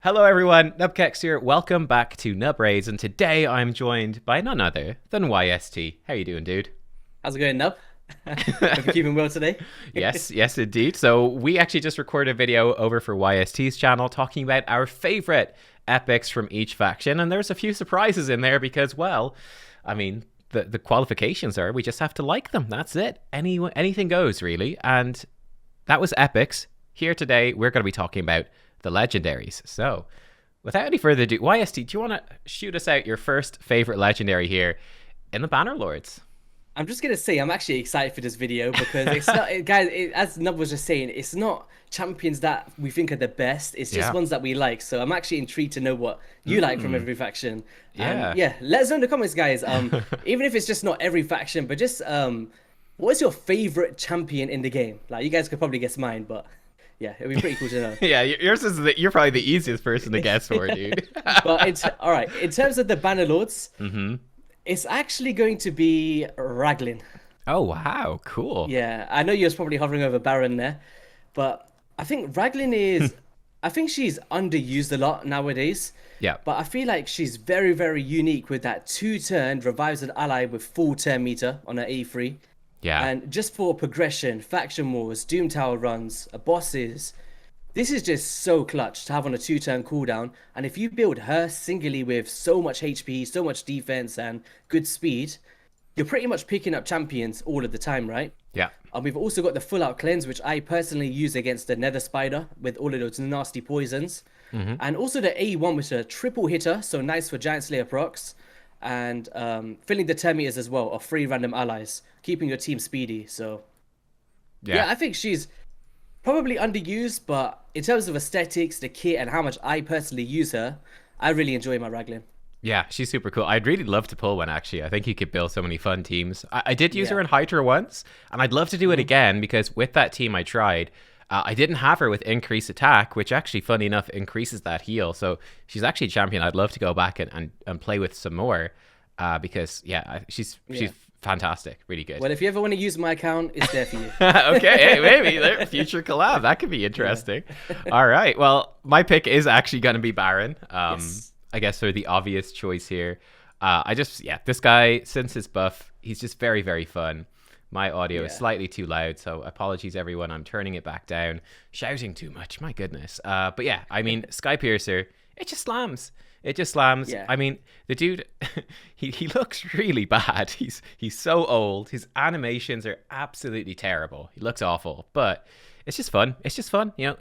Hello everyone, nubkeks here. Welcome back to Nub Raids, and today I'm joined by none other than YST. How you doing, dude? How's it going, Nub? Hope you're keeping well today. Yes, indeed. So we actually just recorded a video over for YST's channel talking about our favorite epics from each faction, and there's a few surprises in there because, well, I mean, the qualifications are we just have to like them. That's it. Anything goes, really. And that was epics. Here today, we're going to be talking about the legendaries. So, without any further ado, YST, do you want to shoot us out your first favorite legendary here in the Banner Lords? I'm just gonna say I'm actually excited for this video because it's not, guys. As Nub was just saying, it's not champions that we think are the best. It's just Yeah. ones that we like. So I'm actually intrigued to know what you like from every faction. Yeah. And yeah, let us know in the comments, guys. Even if it's just not every faction, but just what's your favorite champion in the game? Like you guys could probably guess mine, but yeah, it'd be pretty cool to know. Yeah, yours is you're probably the easiest person to guess for, dude. But it's all right. In terms of the Banner Lords, it's actually going to be Raglan. Oh wow, cool. Yeah, I know you was probably hovering over Baron there, but I think Raglan is, I think she's underused a lot nowadays. Yeah. But I feel like she's very, very unique with that two-turn revives an ally with full turn meter on her A3. Yeah. And just for progression, faction wars, Doom Tower runs, bosses, this is just so clutch to have on a two-turn cooldown. And if you build her singly with so much HP, so much defense, and good speed, you're pretty much picking up champions all of the time, right? Yeah. And we've also got the full-out cleanse, which I personally use against the Nether Spider with all of those nasty poisons. And also the A1, which is a triple hitter, so nice for Giant Slayer procs. And filling the turn meters as well of 3 random allies, keeping your team speedy. So yeah, I think she's probably underused, but in terms of aesthetics, the kit, and how much I personally use her, I really enjoy my Raglan. Yeah, she's super cool. I'd really love to pull one, actually. I think you could build so many fun teams. I did use her in Hydra once, and I'd love to do it again because with that team I tried, I didn't have her with increased attack, which actually, funny enough, increases that heal. So she's actually a champion I'd love to go back and play with some more because, yeah, she's fantastic. Really good. Well, if you ever want to use my account, it's there for you. Okay, hey, maybe future collab. That could be interesting. All right. Well, my pick is actually going to be Baron. Yes. I guess they're the obvious choice here. This guy, since his buff, he's just very, very fun. My audio is slightly too loud, so apologies, everyone. I'm turning it back down. Shouting too much, my goodness. But yeah, I mean, Skypiercer, it just slams. It just slams. Yeah. I mean, the dude, he looks really bad. He's so old. His animations are absolutely terrible. He looks awful, but it's just fun. It's just fun, you know.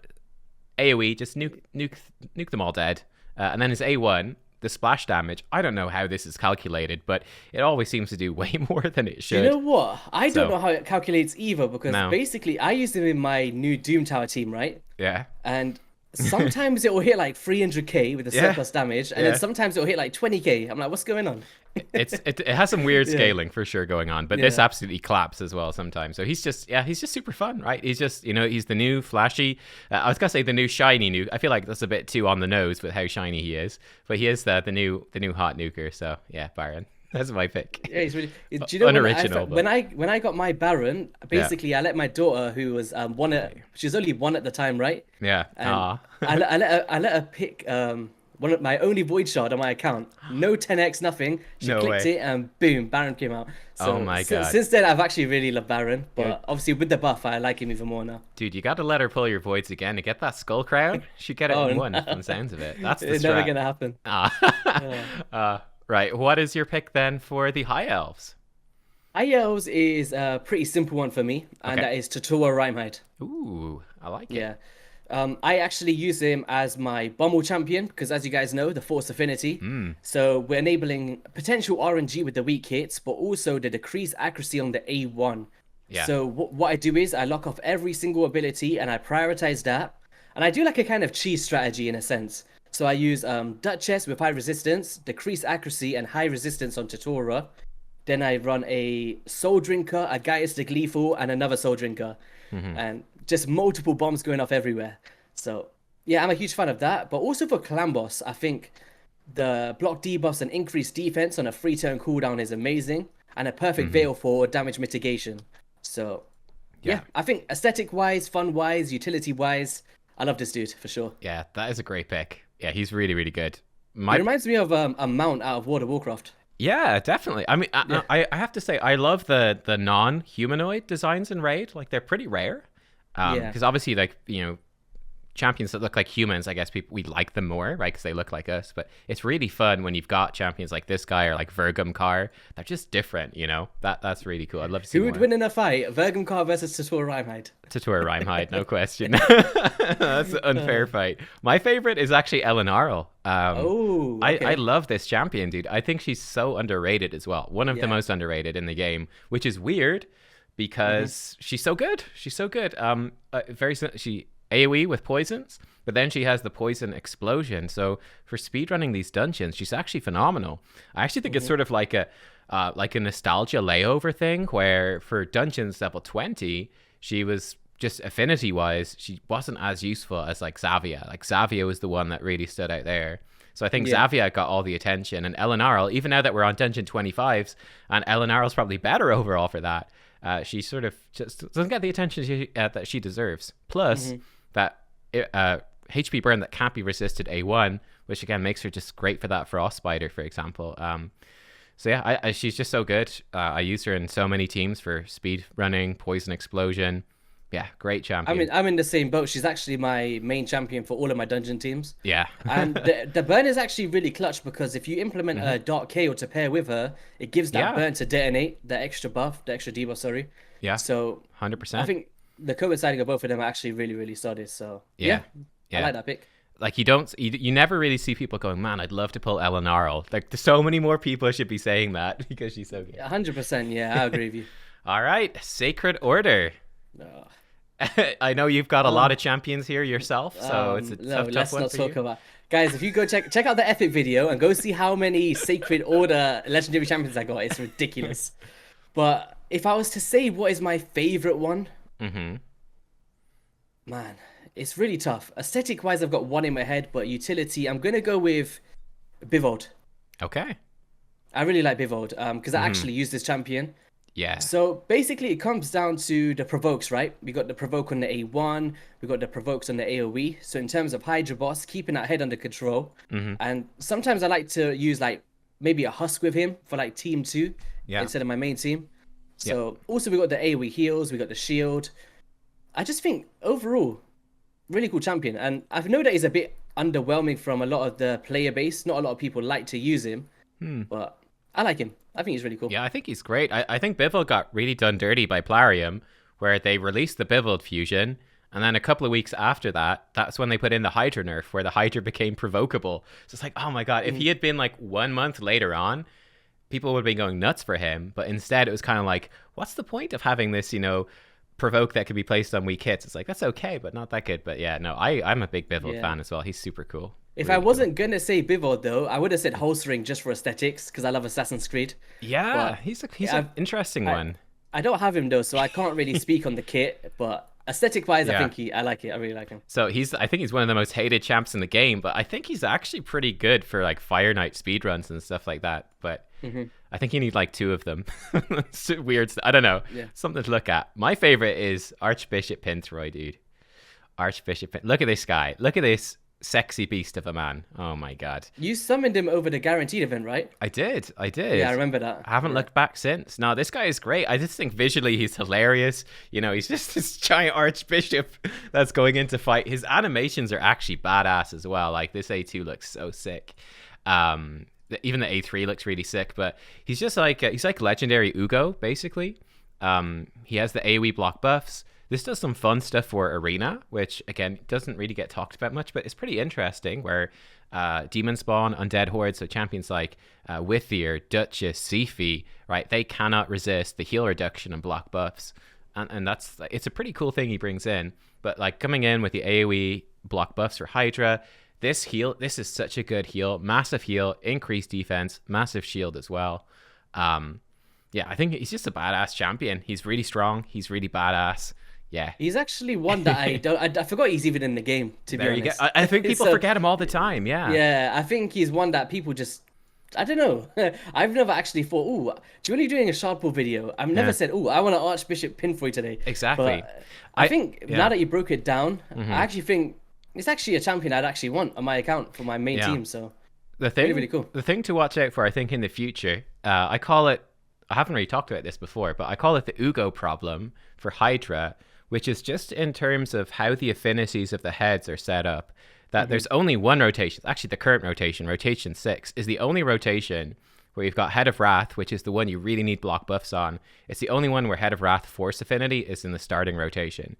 AOE, just nuke them all dead. And then his A1, the splash damage, I don't know how this is calculated, but it always seems to do way more than it should. You know what? I don't know how it calculates either because basically I used them in my new Doom Tower team, right? Yeah. And sometimes it will hit like 300k with the surplus damage, and then sometimes it will hit like 20k. I'm like, what's going on? It has some weird scaling for sure going on, but this absolutely claps as well sometimes. So he's just super fun, right? He's just, you know, he's the new flashy. I was gonna say the new shiny nuke. I feel like that's a bit too on the nose with how shiny he is, but he is the new hot nuker. So yeah, Baron. That's my pick. Yeah, he's really. Do you know unoriginal? When I got my Baron, basically I let my daughter, who was she was only 1 at the time, right? Yeah. And I let her pick one of my only void shard on my account. No 10x, nothing. She clicked it and boom, Baron came out. So Oh my God. Since then, I've actually really loved Baron, but obviously with the buff, I like him even more now. Dude, you got to let her pull your voids again to get that skull crown. She get it in one from the sounds of it. That's the It's strat. never gonna happen. Right. What is your pick then for the High Elves? High Elves is a pretty simple one for me, and that is Tatua Rhymehide. Ooh, I like it. Yeah. I actually use him as my Bummel champion because, as you guys know, the Force Affinity. So we're enabling potential RNG with the weak hits, but also the decreased accuracy on the A1. Yeah. So what I do is I lock off every single ability and I prioritize that. And I do like a kind of cheese strategy in a sense. So I use Duchess with high resistance, decreased accuracy, and high resistance on Tatora. Then I run a Soul Drinker, a Gaius the Gleeful, and another Soul Drinker. And just multiple bombs going off everywhere. So yeah, I'm a huge fan of that. But also for Clan Boss, I think the block debuffs and increased defense on a 3-turn cooldown is amazing. And a perfect veil for damage mitigation. So yeah, I think aesthetic-wise, fun-wise, utility-wise, I love this dude for sure. Yeah, that is a great pick. Yeah, he's really, really good. It reminds me of a mount out of World of Warcraft. Yeah, definitely. I mean, Yeah. I have to say, I love the non-humanoid designs in Raid. Like, they're pretty rare. Yeah. Because obviously, like, champions that look like humans, I guess we like them more, right? Because they look like us. But it's really fun when you've got champions like this guy or like Vergum Car. They're just different, That's really cool. I'd love to see Who would more. win in a fight? Vergum versus Tutor Rhymehide. Tutor Rhymehide, no question. That's an unfair fight. My favorite is actually Elenarl. Oh, okay. I love this champion, dude. I think she's so underrated as well. One of the Yeah. most underrated in the game, which is weird because she's so good. She's so good. She AoE with poisons, but then she has the poison explosion. So for speedrunning these dungeons, she's actually phenomenal. I actually think it's sort of like a nostalgia layover thing where for dungeons level 20, she was just affinity wise, she wasn't as useful as like Xavia. Like Xavia was the one that really stood out there. So I think Xavia got all the attention, and Elenarl, even now that we're on dungeon 25s, and Elenarl's probably better overall for that, she sort of just doesn't get the attention that she deserves. Plus, that HP burn that can't be resisted A1, which again makes her just great for that Frost Spider, for example. So yeah, she's just so good. I use her in so many teams for speed running, poison explosion. Yeah, great champion. I'm in the same boat. She's actually my main champion for all of my dungeon teams. Yeah. And the burn is actually really clutch because if you implement a Dark KO to pair with her, it gives that burn to detonate, the extra debuff, sorry. Yeah. So 100%. I think the coinciding of both of them are actually really, really solid. So yeah. I like that pick. Like you never really see people going, man, I'd love to pull Elenarl. Like so many more people should be saying that because she's so good. 100%. Yeah, I agree with you. All right, Sacred Order. No. I know you've got a lot of champions here yourself, so it's a tough one let's for not talk you. about. Guys, if you go check out the epic video and go see how many Sacred Order legendary champions I got, it's ridiculous. But if I was to say what is my favorite one, man, it's really tough. Aesthetic wise, I've got one in my head, but utility, I'm gonna go with Bivold. Okay. I really like Bivold because I actually use this champion. Yeah. So basically, it comes down to the provokes, right? We got the provoke on the A1, we got the provokes on the AoE. So in terms of Hydra boss, keeping that head under control. And sometimes I like to use like maybe a husk with him for like team 2 instead of my main team. So also we got the AoE heals, we got the shield. I just think overall, really cool champion. And I know that he's a bit underwhelming from a lot of the player base. Not a lot of people like to use him, but I like him. I think he's really cool. Yeah, I think he's great. I think Bivold got really done dirty by Plarium, where they released the Bivold fusion, and then a couple of weeks after that, that's when they put in the Hydra nerf, where the Hydra became provocable. So it's like, oh my god, if he had been like 1 month later on, people would have been going nuts for him. But instead, it was kind of like, what's the point of having this, provoke that could be placed on weak hits? It's like, that's okay, but not that good. But yeah, no, I'm a big Bivold fan as well. He's super cool. If Really I wasn't gonna say Bivold though, I would have said Holstering just for aesthetics because I love Assassin's Creed. Yeah, But he's an interesting one. I don't have him though, so I can't really speak on the kit. But aesthetic wise, I think I like it. I really like him. So I think he's one of the most hated champs in the game, but I think he's actually pretty good for like Fire Knight speedruns and stuff like that. But I think you need like 2 of them. It's weird. I don't know. Yeah. Something to look at. My favorite is Archbishop Pinthroy, dude. Look at this guy. Look at this sexy beast of a man. Oh my god. You summoned him over the guaranteed event, right? I did. Yeah, I remember that. I haven't looked back since. No, this guy is great. I just think visually he's hilarious. He's just this giant archbishop that's going into fight. His animations are actually badass as well. Like this A2 looks so sick. Even the A3 looks really sick, but he's just like he's like legendary Ugo basically. He has the AoE block buffs. This does some fun stuff for Arena, which, again, doesn't really get talked about much, but it's pretty interesting, where Demonspawn, Undead Hordes, so champions like Withier, Duchess, Sifi, right, they cannot resist the heal reduction and block buffs. And it's a pretty cool thing he brings in. But, like, coming in with the AoE block buffs for Hydra, this is such a good heal. Massive heal, increased defense, massive shield as well. Yeah, I think he's just a badass champion. He's really strong. He's really badass. Yeah. He's actually one that I forgot he's even in the game, to be honest. There you go. I think people forget him all the time, yeah. Yeah, I think he's one that people just, I don't know. I've never actually thought, do you want to doing a Shardpool video? I've never said, I want an Archbishop Pinfoy today. Exactly. But I think now that you broke it down, I actually think It's actually a champion I'd actually want on my account for my main Yeah. team. So The thing, really, really cool. the thing to watch out for, I think, in the future, I call it. I haven't really talked about this before, but I call it the Ugo problem for Hydra, which is just in terms of how the affinities of the heads are set up. That there's only one rotation. Actually, the current rotation, rotation 6, is the only rotation where you've got Head of Wrath, which is the one you really need block buffs on. It's the only one where Head of Wrath Force affinity is in the starting rotation.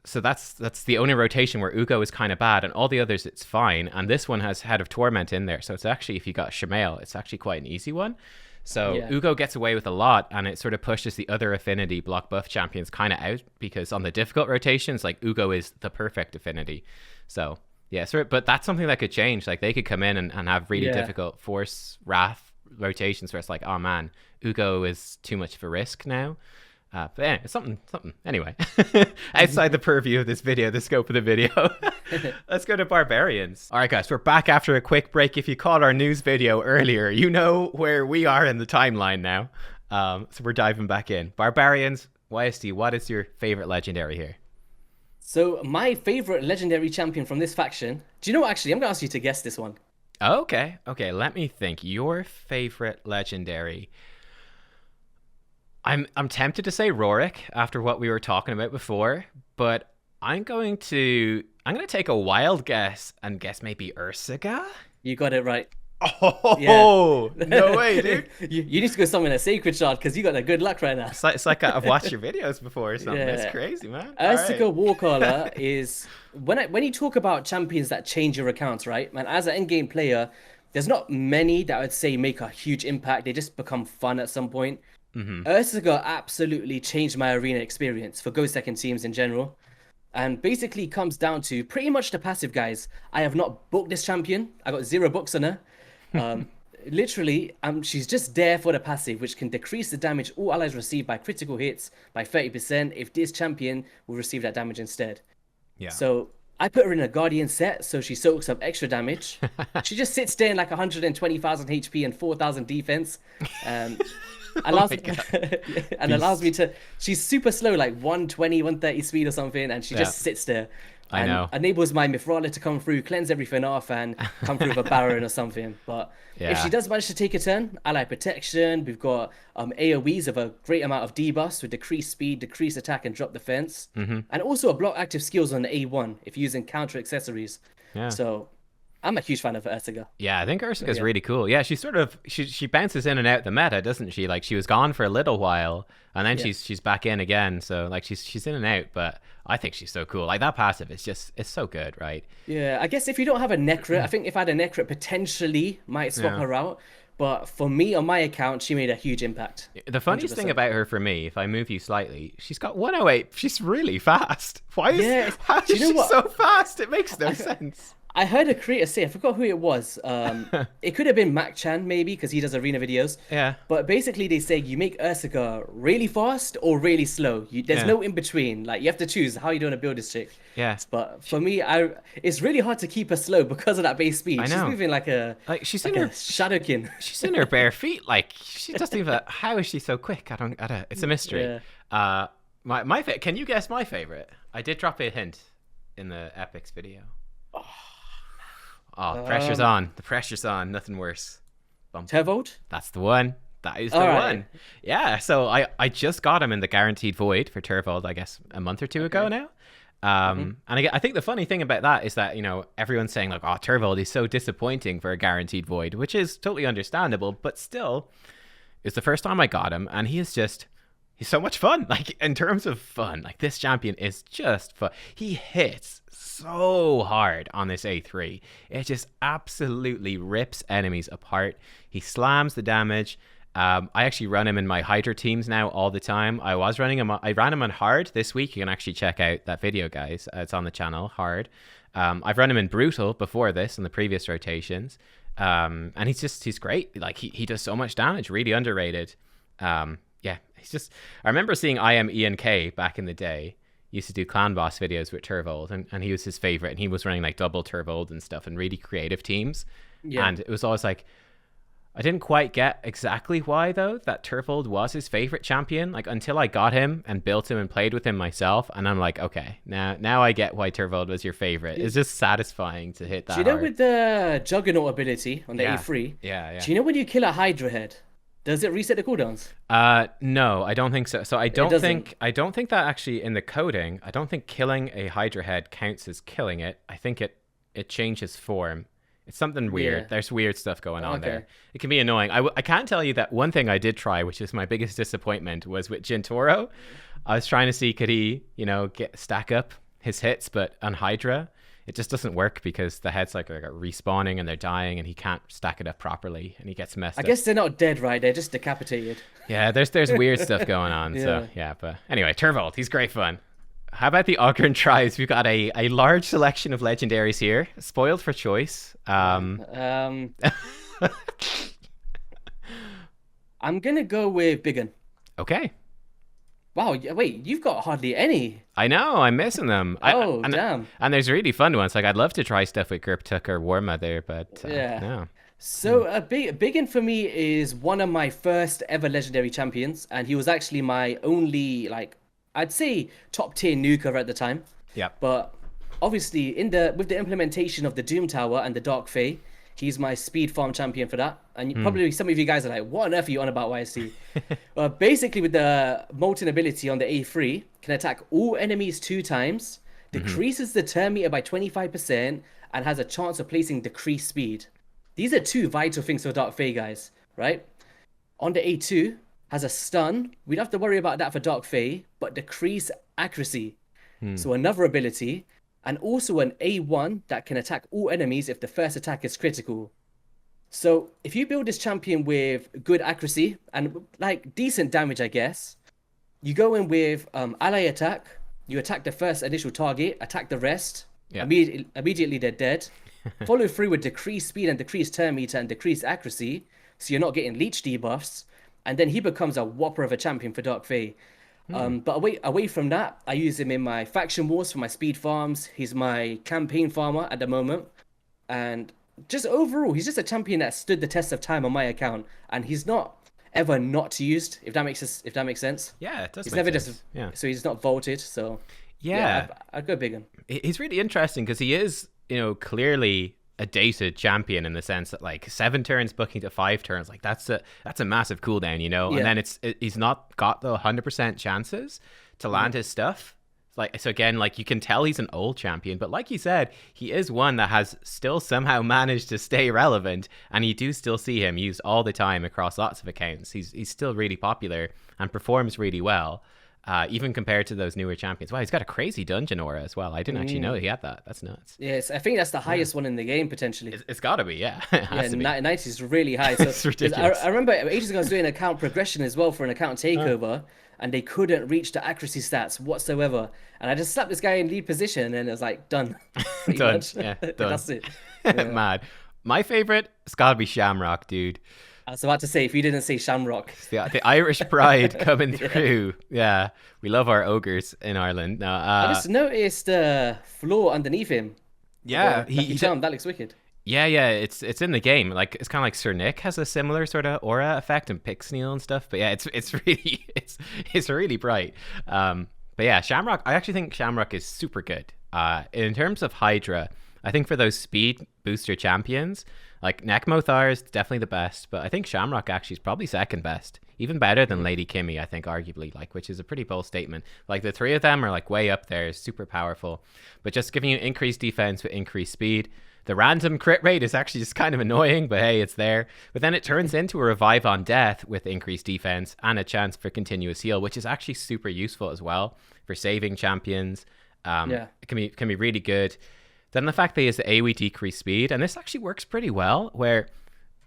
So that's the only rotation where Ugo is kind of bad, and all the others it's fine. And this one has Head of Torment in there, so it's actually, if you got Shamael, it's actually quite an easy one. So Yeah. Ugo gets away with a lot, and it sort of pushes the other affinity block buff champions kind of out, because on the difficult rotations, like, Ugo is the perfect affinity. So yeah, but that's something that could change. Like, they could come in and have really difficult Force Wrath rotations where it's like, oh man, Ugo is too much of a risk now. But anyway, something. Anyway, outside the purview of this video, the scope of the video, let's go to Barbarians. All right, guys, we're back after a quick break. If you caught our news video earlier, you know where we are in the timeline now. So we're diving back in. Barbarians, YST, what is your favorite legendary here? So my favorite legendary champion from this faction. Do you know what? Actually, I'm gonna ask you to guess this one. Okay, let me think. Your favorite legendary. I'm tempted to say Rorik after what we were talking about before, but I'm going to take a wild guess and guess maybe Ursaga. You got it right. Oh, no way, dude. you need to go summon a sacred shard because you got a good luck right now. It's like I've watched your videos before or something. It's crazy, man. Ursaga Warcaller is when you talk about champions that change your accounts, right? Man, as an endgame player, there's not many that I would say make a huge impact. They just become fun at some point. Ursaga absolutely changed my arena experience for Ghost Second teams in general. And basically comes down to pretty much the passive, guys. I have not booked this champion. I got 0 books on her. Literally, she's just there for the passive, which can decrease the damage all allies receive by critical hits by 30% if this champion will receive that damage instead. Yeah. So I put her in a Guardian set, so she soaks up extra damage. She just sits there in like 120,000 HP and 4,000 defense. Allows me to. She's super slow, like 120, 130 speed or something, and she just sits there. I know. Enables my Mitrhala to come through, cleanse everything off, and come through with a Baron or something. But if she does manage to take a turn, ally protection. We've got AoEs of a great amount of debuffs with decreased speed, decreased attack, and drop defense, and also a block active skills on the A1 if using counter accessories. Yeah. So I'm a huge fan of Ursaga. Yeah, I think Ursaga's really cool. Yeah, she sort of she bounces in and out the meta, doesn't she? Like, she was gone for a little while, and then she's back in again. So like she's in and out, but I think she's so cool. Like, that passive is it's so good, right? Yeah, I guess if you don't have a Necrit, I think if I had a Necrit, potentially might swap her out. But for me, on my account, she made a huge impact. The funniest 100%. Thing about her for me, if I move you slightly, she's got 108. She's really fast. How is she so fast? It makes no sense. I heard a creator say, I forgot who it was. It could have been Mac Chan, maybe, because he does arena videos. Yeah. But basically, they say you make Ursaga really fast or really slow. There's no in between. Like, you have to choose how you want to build this chick. Yeah. But for me, it's really hard to keep her slow because of that base speed. She's moving like she's like in her Shadowkin. She's in her bare feet. Like, she doesn't even. How is she so quick? I don't. It's a mystery. Yeah. My can you guess my favorite? I did drop a hint in the Epics video. Oh, pressure's on. The pressure's on. Nothing worse. Turvold? That's the one. That is the one. Yeah, so I just got him in the Guaranteed Void for Turvold, I guess, a month or two ago now. And I think the funny thing about that is that, everyone's saying, like, oh, Turvold is so disappointing for a Guaranteed Void, which is totally understandable, but still, it's the first time I got him, and he's so much fun. Like, in terms of fun, like, this champion is just fun. He hits so hard on this A3. It just absolutely rips enemies apart. He slams the damage. I actually run him in my Hydra teams now all the time. I ran him on hard this week. You can actually check out that video, guys. It's on the channel, hard. I've run him in brutal before this in the previous rotations. And he's great. Like, he does so much damage, really underrated. I remember seeing IMENK back in the day. He used to do clan boss videos with Turvold, and he was his favorite, and he was running like double Turvold and stuff and really creative teams. And it was always like, I didn't quite get exactly why, though, that Turvold was his favorite champion. Like, until I got him and built him and played with him myself, and I'm like, okay, now I get why Turvold was your favorite. It's just satisfying to hit that Do you know hard. with the Juggernaut ability on the Yeah. A3, Yeah, do you know when you kill a Hydra head, does it reset the cooldowns? no, I don't think so. So I don't doesn't. think that actually in the coding, I don't think killing a Hydra head counts as killing it. I think it changes form. It's something weird. Yeah. There's weird stuff going on Okay. there. It can be annoying. I can't tell you that one thing I did try, which is my biggest disappointment, was with Jintoro. I was trying to see could he, stack up his hits, but on Hydra, it just doesn't work because the heads like are respawning and they're dying, and he can't stack it up properly, and he gets messed I up. guess they're not dead, right? They're just decapitated. Yeah, there's weird stuff going on. So yeah, but anyway, Turvold, he's great fun. How about the Ogryn tribes? We've got a large selection of legendaries here, spoiled for choice. I'm gonna go with Biggin. Okay. Wow, wait, you've got hardly any. I know, I'm missing them. Damn. And there's really fun ones. Like, I'd love to try stuff with Griptuk or War Mother, but Yeah. no. So a Biggin for me is one of my first ever legendary champions, and he was actually my only, like, I'd say top tier nuker at the time. Yep. But obviously, with the implementation of the Doom Tower and the Dark Fae, he's my speed farm champion for that. And probably some of you guys are like, what on earth are you on about, YSC? Basically, with the Molten ability on the A3, can attack all enemies 2 times, decreases the turn meter by 25%, and has a chance of placing decreased speed. These are 2 vital things for Dark Fae, guys, right? On the A2, has a stun. We don't have to worry about that for Dark Fae, but decrease accuracy. So another ability. And also an A1 that can attack all enemies if the first attack is critical. So if you build this champion with good accuracy and like decent damage, I guess, you go in with ally attack. You attack the first initial target, attack the rest. Yeah. Immediately they're dead. Follow through with decreased speed and decreased turn meter and decreased accuracy, so you're not getting leech debuffs. And then he becomes a whopper of a champion for Dark Fae. But away from that, I use him in my faction wars for my speed farms. He's my campaign farmer at the moment. And just overall, he's just a champion that stood the test of time on my account. And he's not ever not used, if that makes sense. Yeah, it does He's make never sense. just Yeah. so he's not vaulted. So Yeah. I'd go Biggin. He's really interesting because he is, clearly a dated champion in the sense that like 7 turns booking to 5 turns, like that's a massive cooldown, Yeah. and then he's not got the 100% chances to land his stuff. Like, so again, like you can tell he's an old champion, but like you said, he is one that has still somehow managed to stay relevant, and you do still see him used all the time across lots of accounts. He's still really popular and performs really well. Even compared to those newer champions. Wow, he's got a crazy dungeon aura as well. I didn't actually know he had that. That's nuts. Yes, I think that's the highest one in the game potentially. It's got to be, yeah. It has to be. 90 is really high. So It's ridiculous. I remember ages ago I was doing account progression as well for an account takeover, and they couldn't reach the accuracy stats whatsoever. And I just slapped this guy in lead position, and it was like done. Pretty Done. much. Yeah, done. That's it. Yeah. Mad. My favorite, it's got to be Shamrock, dude. I was about to say, if you didn't say Shamrock. The Irish pride coming through. Yeah, we love our ogres in Ireland. No, I just noticed the floor underneath him. yeah, Lucky Charm, that looks wicked. Yeah, it's in the game. Like it's kind of like Sir Nick has a similar sort of aura effect and Pixneal and stuff. But yeah, it's really it's really bright. But yeah, Shamrock. I actually think Shamrock is super good. In terms of Hydra, I think for those speed booster champions, like Nekmothar is definitely the best, but I think Shamrock actually is probably second best. Even better than Lady Kimmy, I think, arguably, like, which is a pretty bold statement. Like, the 3 of them are, like, way up there, super powerful. But just giving you increased defense with increased speed. The random crit rate is actually just kind of annoying, but hey, it's there. But then it turns into a revive on death with increased defense and a chance for continuous heal, which is actually super useful as well for saving champions. It can be really good. Then the fact that he has the AoE decreased speed, and this actually works pretty well, where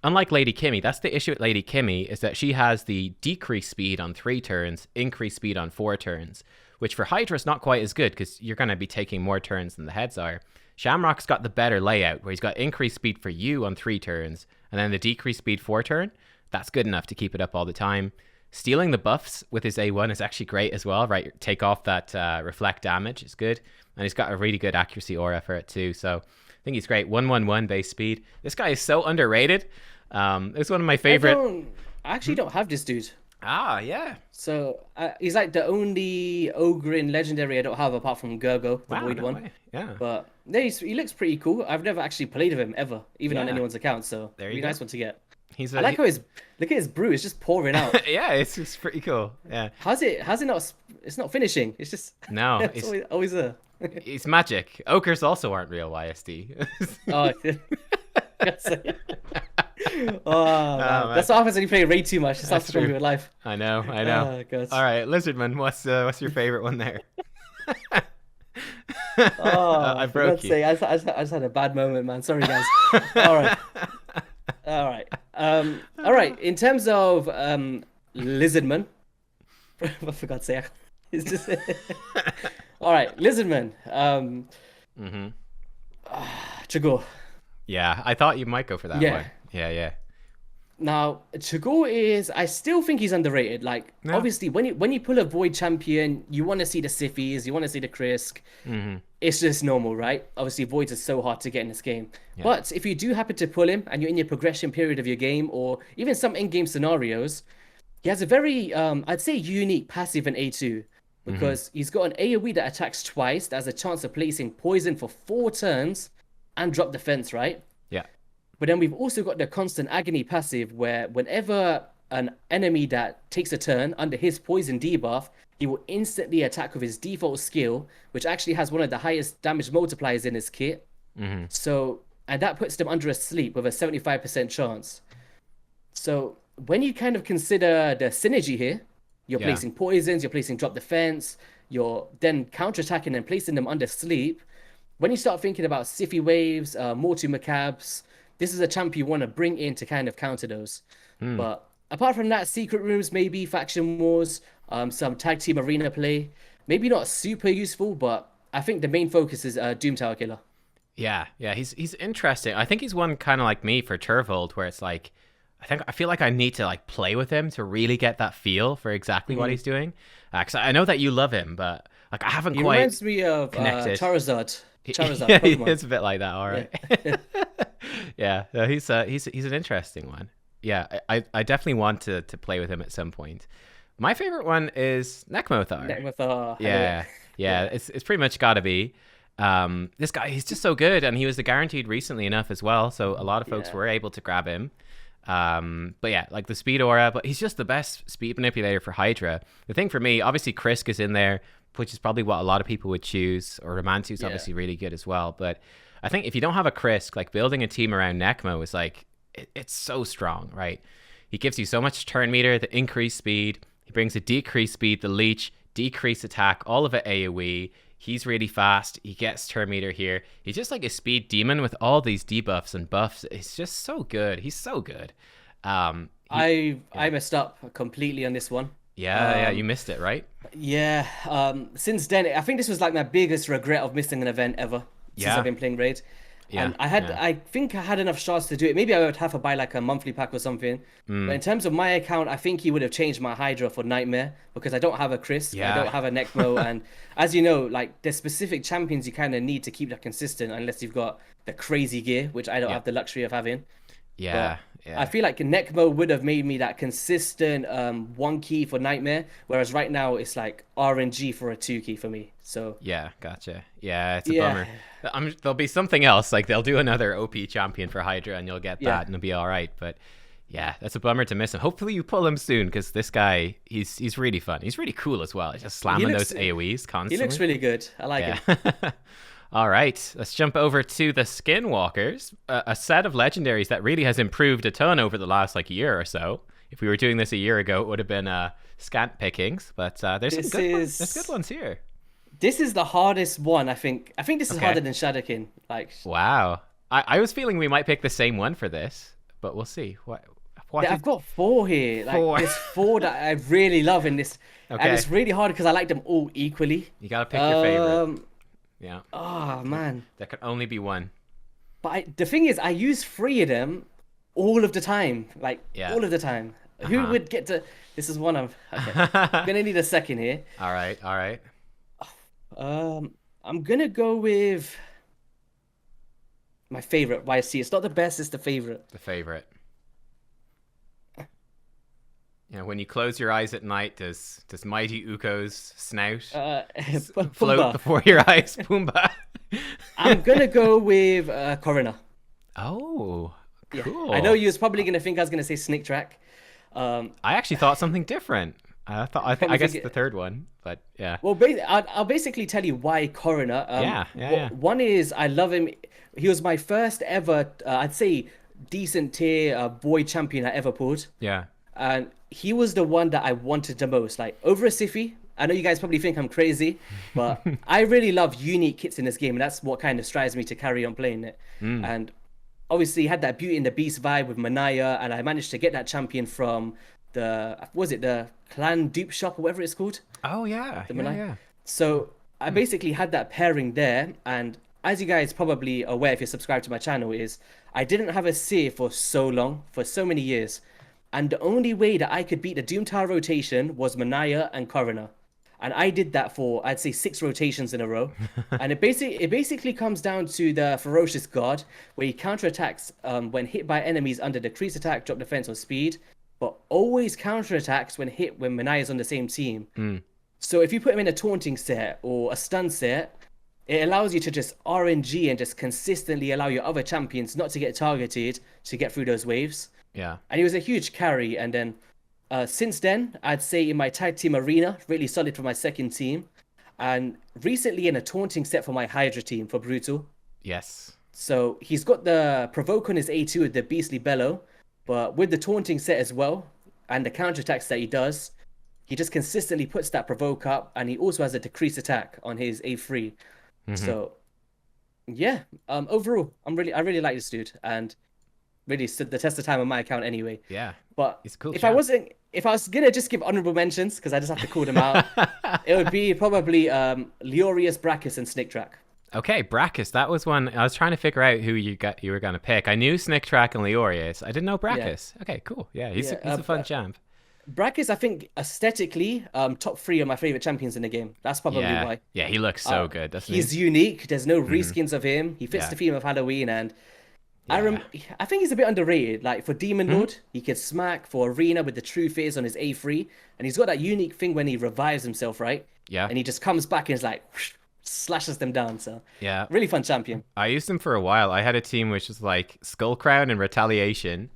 unlike Lady Kimmy, that's the issue with Lady Kimmy, is that she has the decreased speed on 3 turns, increased speed on 4 turns, which for Hydra is not quite as good because you're going to be taking more turns than the heads are. Shamrock's got the better layout, where he's got increased speed for you on 3 turns, and then the decreased speed 4 turn. That's good enough to keep it up all the time. Stealing the buffs with his A1 is actually great as well, right? Take off that reflect damage is good. And he's got a really good accuracy aura for it too. So I think he's great. 111 base speed. This guy is so underrated. It's one of my favorite. I actually don't have this dude. Ah, yeah. So he's like the only Ogryn legendary I don't have apart from Gurgo, the Wow, Void no one. way. Yeah. But yeah, he looks pretty cool. I've never actually played with him ever, even on Yeah. anyone's account. So There it'd you be a go. nice one to get. He's I like how look at his brew. It's just pouring out. yeah, it's pretty cool. Yeah. How's it not? It's not finishing. It's just No, it's always there. it's magic. Ogres also aren't real YSD. Oh, man. That's what happens when you play raid too much. It starts to true. with your life. I know. Oh, God. All right, Lizardman, what's your favorite one there? I broke forgot to you. say, I just had a bad moment, man. Sorry, guys. All right. All right. All right. In terms of Lizardman, for God's sake, it's just all right. Lizardman. Chagor. Yeah, I thought you might go for that Yeah. one. Yeah. Now, Chagor is, I still think he's underrated. Like, No. obviously, when you pull a Void champion, you want to see the Siffies, you want to see the Krisk. It's just normal, right? Obviously, Voids are so hard to get in this game. Yeah. But if you do happen to pull him and you're in your progression period of your game, or even some in-game scenarios, he has a very, I'd say, unique passive in A2. Because he's got an AoE that attacks twice, that has a chance of placing poison for 4 turns and drop defense, right? Yeah. But then we've also got the constant agony passive where whenever an enemy that takes a turn under his poison debuff, he will instantly attack with his default skill, which actually has one of the highest damage multipliers in his kit. So, and that puts them under a sleep with a 75% chance. So when you kind of consider the synergy here, you're Yeah. placing poisons, you're placing drop defense, you're then counterattacking and placing them under sleep. When you start thinking about Siffy Waves, Mortu Macabres, this is a champ you want to bring in to kind of counter those. But apart from that, secret rooms, maybe faction wars, some tag team arena play, maybe not super useful, but I think the main focus is Doom Tower Killer. Yeah, he's interesting. I think he's one kind of like me for Turvold, where it's like, I feel like I need to like play with him to really get that feel for exactly what he's doing. Because I know that you love him, but like I haven't He quite reminds me of connected. Charizard. Charizard yeah, Pokemon. it's a bit like that. All right. Yeah, no, he's an interesting one. Yeah, I definitely want to play with him at some point. My favorite one is Nekmothar. Yeah. It's pretty much got to be. This guy, he's just so good, and he was the guaranteed recently enough as well, so a lot of folks were able to grab him. But yeah, like the speed aura, but he's just the best speed manipulator for Hydra. The thing for me, obviously Krisk is in there, which is probably what a lot of people would choose, or Romantu's obviously really good as well. But I think if you don't have a Krisk, like building a team around Nekmo is like, it's so strong, right? He gives you so much turn meter, the increased speed. He brings a decreased speed, the leech, decreased attack, all of it AoE. He's really fast. He gets turn meter here. He's just like a speed demon with all these debuffs and buffs. It's just so good. He's so good. I messed up completely on this one. Yeah, you missed it, right? Yeah. Since then, I think this was like my biggest regret of missing an event ever since I've been playing Raid. Yeah, And I think I had enough shots to do it. Maybe I would have to buy like a monthly pack or something. But in terms of my account, I think he would have changed my Hydra for Nightmare because I don't have a Krisk, I don't have a Nekmo, and as you know, like there's specific champions you kind of need to keep that consistent unless you've got the crazy gear, which I don't have the luxury of having. I feel like Nekmo would have made me that consistent 1 key for Nightmare, whereas right now it's like RNG for a 2 key for me. So yeah, gotcha. Yeah, it's a bummer. There'll be something else, like they'll do another OP champion for Hydra, and you'll get that, and it'll be all right. But yeah, that's a bummer to miss him. Hopefully you pull him soon, because this guy, he's really fun. He's really cool as well. He's just slamming those AoEs constantly. He looks really good. I like him. All right, let's jump over to the Skinwalkers, a set of legendaries that really has improved a ton over the last like year or so. If we were doing this a year ago, it would have been scant pickings, but there's some good ones. There's good ones here. This is the hardest one, I think. I think this is harder than Shadowkin. Like, wow, I was feeling we might pick the same one for this, but we'll see. I've got 4 here. Like, there's 4 that I really love in this, and it's really hard because I like them all equally. You gotta pick your favorite. Yeah. Oh man. There can only be one. But the thing is, I use 3 of them all of the time. Like all of the time. Who would get to? This is one of. Okay. I'm gonna need a second here. All right. I'm gonna go with. my favorite YST. It's not the best, it's the favorite. The favorite. When you close your eyes at night, does Mighty Uko's snout float Pumbaa. before your eyes? Pumbaa. I'm gonna go with Coroner. Oh, Yeah. cool. I know you was probably gonna think I was gonna say Snake Track. I actually thought something different. I guess the third one, but yeah. Well, I'll basically tell you why Coroner. Yeah. One is I love him. He was my first ever, I'd say, decent tier boy champion I ever pulled. Yeah. And he was the one that I wanted the most. Like, over a Siphi, I know you guys probably think I'm crazy, but I really love unique kits in this game, and that's what kind of strives me to carry on playing it. And obviously, had that Beauty and the Beast vibe with Manaya, and I managed to get that champion from the Clan Dupe Shop or whatever it's called. Oh yeah. Yeah. So I basically had that pairing there, and as you guys probably are aware if you're subscribed to my channel, is I didn't have a Seer for so long, for so many years. And the only way that I could beat the Doom Tower rotation was Manaya and Coroner. And I did that for, I'd say, 6 rotations in a row. And it basically comes down to the Ferocious God, where he counterattacks when hit by enemies under decrease attack, drop defense, or speed, but always counterattacks when hit when Manaya's on the same team. So if you put him in a taunting set or a stun set, it allows you to just RNG and just consistently allow your other champions not to get targeted to get through those waves. Yeah. And he was a huge carry. And then since then, I'd say in my tag team arena, really solid for my second team. And recently in a taunting set for my Hydra team for Brutal. Yes. So he's got the provoke on his A2 with the Beastly Bellow, but with the taunting set as well, and the counterattacks that he does, he just consistently puts that provoke up, and he also has a decrease attack on his A3. So yeah, overall, I really like this dude, and really stood the test of time on my account anyway. Yeah. But He's a cool if chap. I was gonna just give honorable mentions, because I just have to call them out, it would be probably Leorius, Brachus, and Snake Track. Okay, Brachus. That was one I was trying to figure out who you were going to pick. I knew Snick Track and Leorius. I didn't know Brachus. Yeah. Okay, cool. Yeah, he's a fun champ. Brachus, I think aesthetically, top 3 are my favorite champions in the game. That's probably why. Yeah, he looks so good, doesn't he? He's unique. There's no reskins of him. He fits the theme of Halloween, and I think he's a bit underrated. Like for Demon Lord, he could smack. For Arena with the True Fears on his A3, and he's got that unique thing when he revives himself, right? Yeah. And he just comes back and is like whoosh, slashes them down. So yeah, really fun champion. I used him for a while. I had a team which was like Skull Crown and Retaliation,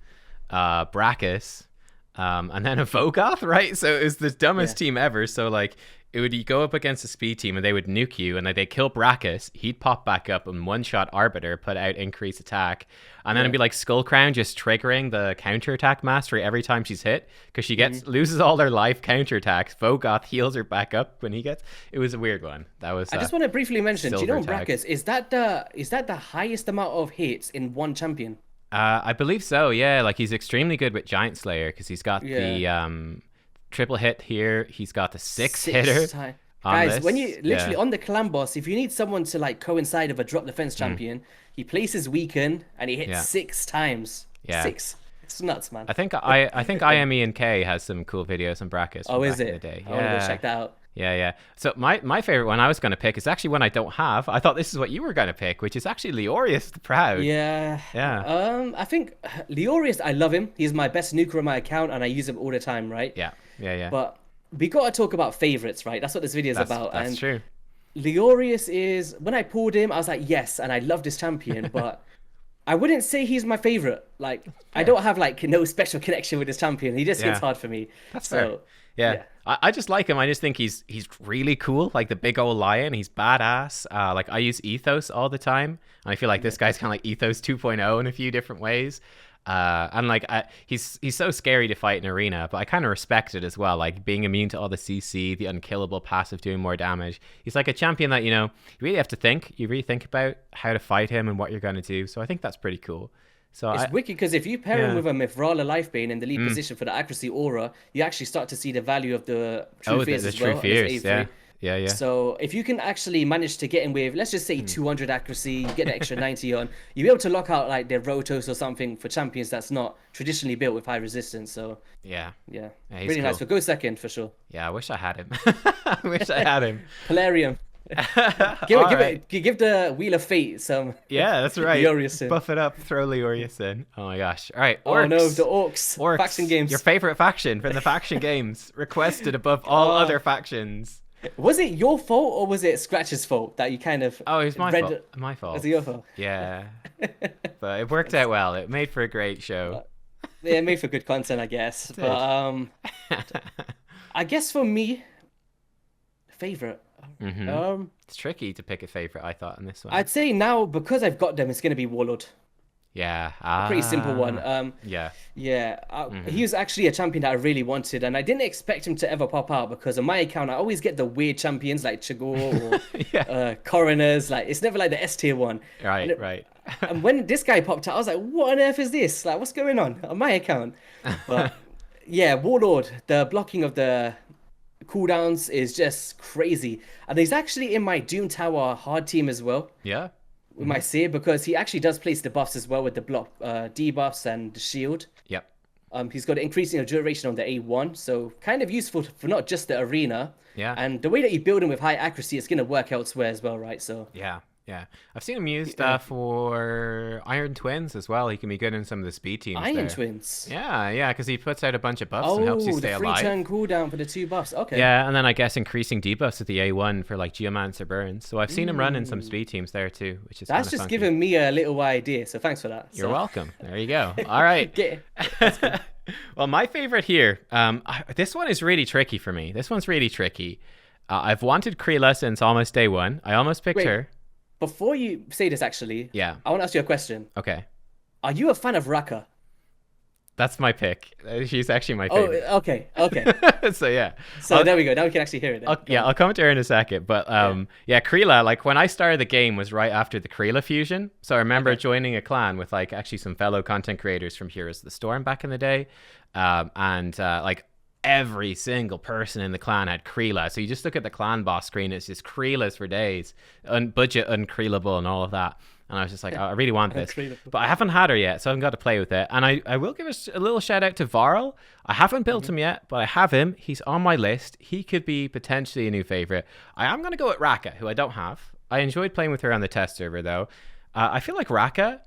Brachus, and then a Vogoth, right? So it was the dumbest team ever. So like it would you go up against a speed team and they would nuke you, and they'd kill Brachus, he'd pop back up and one-shot Arbiter, put out increased attack, and then it'd be like Skull Crown just triggering the counterattack mastery every time she's hit, because she loses all her life counterattacks. Vogoth heals her back up when he gets. It was a weird one. That was. I just want to briefly mention. Do you know tag. Brachus? Is that the highest amount of hits in one champion? I believe so. Yeah, like he's extremely good with Giant Slayer because he's got the triple hit here. He's got the six hitter. Guys, when you literally on the clan boss, if you need someone to like coincide with a drop defense champion, he places weaken and he hits 6 times. Yeah. 6. It's nuts, man. I think IME and K has some cool videos on Brachus. Oh, is back it? In the day. I want to go check that out. Yeah. So my favorite one I was going to pick is actually one I don't have. I thought this is what you were going to pick, which is actually Leorius the Proud. Yeah. I think Leorius, I love him. He's my best nuker on my account, and I use him all the time, right? Yeah. But we got to talk about favorites, right? That's what this video is about. That's true. Leorius is, when I pulled him, I was like, yes, and I love this champion, but I wouldn't say he's my favorite. Like, I don't have like no special connection with this champion. He just hits hard for me. That's fair. Yeah. I just like him. I just think he's really cool. Like the big old lion. He's badass. Like I use Ethos all the time. And I feel like this guy's kind of like Ethos 2.0 in a few different ways. And like he's so scary to fight in arena, but I kind of respect it as well. Like being immune to all the CC, the unkillable passive doing more damage. He's like a champion that, you really have to think. You really think about how to fight him and what you're going to do. So I think that's pretty cool. So it's wicked because if you pair him with a Mitrhala Lifebane in the lead position for the accuracy aura, you actually start to see the value of the True Fears as well. True Fears, yeah. So if you can actually manage to get him with, let's just say 200 accuracy, you get an extra 90 on, you'll be able to lock out like their Rotos or something for champions that's not traditionally built with high resistance. So yeah, really cool. Nice. So go second for sure. Yeah, I wish I had him. I wish I had him. Polarium. All right. Give the Wheel of Fate some Yeah, that's right. Leoriusin. Buff it up, throw Leoriusin. Oh my gosh. All right, Oh no, the orcs. orcs. Faction Orcs, your games. favorite faction from the faction games, requested above all Uh, other factions. was it your fault or was it Scratch's fault that you kind of Oh, it's my read? fault. My Was fault. it your fault? Yeah, but it worked out well. It made for a great show. Yeah, made for good content, I guess. It But did. I guess for me, favorite. Hmm. Um, It's tricky to pick a favorite, I thought, in this one. I'd say now because I've got them, it's gonna be Warlord. Yeah. A pretty simple one. Yeah. Yeah, Hmm. he was actually a champion that I really wanted, and I didn't expect him to ever pop out because on my account I always get the weird champions like Chagor or Yeah. Coroners. Like it's never like the S tier one. And, Right. Right. and when this guy popped out, I was like, "What on earth is this? Like, what's going on my account?" But yeah, Warlord, the blocking of the cooldowns is just crazy, and he's actually in my Doom Tower hard team as well. Yeah. We might see it because he actually does place the buffs as well with the block debuffs and the shield. Yep. He's got increasing of duration on the A1, so kind of useful for not just the arena. Yeah. And the way that you build him with high accuracy, it's going to work elsewhere as well, right? So Yeah, yeah. I've seen him used Yeah. For Iron Twins as well. He can be good in some of the speed teams Iron there. Twins. Yeah, yeah, because he puts out a bunch of buffs and helps you Oh, the stay free alive. turn cooldown for the two buffs. Okay. Yeah, and then I guess increasing debuffs at the A1 for like Geomancer burns. So I've seen him run in some speed teams there too, which is That's kind of just funky. given me a little idea, so thanks for that. You're So, welcome. There you go. All right. Get, Well, my favorite here. This one is really tricky for me. This one's really tricky. I've wanted Kreela since almost day one. I almost picked Wait. her. before you say this, actually, Yeah. I want to ask you a question. Okay. Are you a fan of Raka? That's my pick. She's actually my Oh, favorite. okay. So yeah. So there we go. Now we can actually hear it. Then. I'll come to her in a second. But yeah, Kreela, like when I started the game was right after the Kreela fusion. So I remember joining a clan with like actually some fellow content creators from Heroes of the Storm back in the day. And like every single person in the clan had Kreela. So you just look at the clan boss screen, it's just Kreelas for days. Budget uncreelable and all of that. And I was just like, oh, I really want this. But I haven't had her yet, so I haven't got to play with it. And I will give a little shout out to Varl. I haven't built him yet, but I have him. He's on my list. He could be potentially a new favorite. I am going to go with Raka, who I don't have. I enjoyed playing with her on the test server, though. I feel like Raka,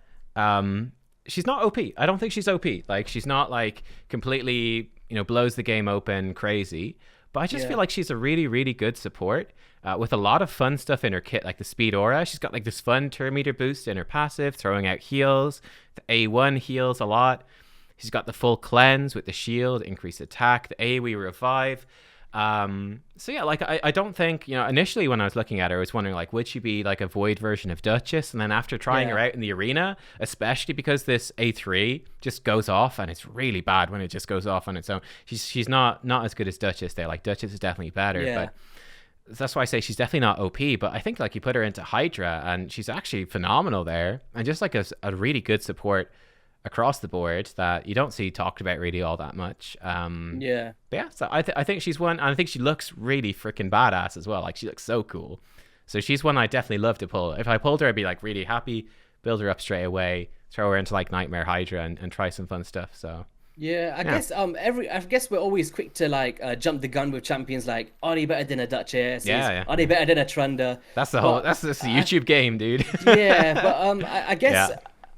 she's not OP. I don't think she's OP. Like, she's not, like, completely, blows the game open crazy. But I just feel like she's a really, really good support. With a lot of fun stuff in her kit, like the speed aura. She's got like this fun turn meter boost in her passive, throwing out heals. The A1 heals a lot. She's got the full cleanse with the shield, increased attack, the AoE revive. So yeah, like I don't think, initially when I was looking at her, I was wondering like, would she be like a void version of Duchess? And then after trying her out in the arena, especially because this A3 just goes off and it's really bad when it just goes off on its own. She's not as good as Duchess there. Like Duchess is definitely better, but that's why I say she's definitely not OP, but I think like you put her into Hydra and she's actually phenomenal there, and just like a really good support across the board that you don't see talked about really all that much. But yeah, so I think she's one, and I think she looks really freaking badass as well. Like she looks so cool. So she's one I definitely love to pull. If I pulled her, I'd be like really happy, build her up straight away, throw her into like Nightmare Hydra and try some fun stuff. So I guess I guess we're always quick to like jump the gun with champions like, are they better than a Duchess? Are they better than a Trunda? That's the whole that's the YouTube game, dude. But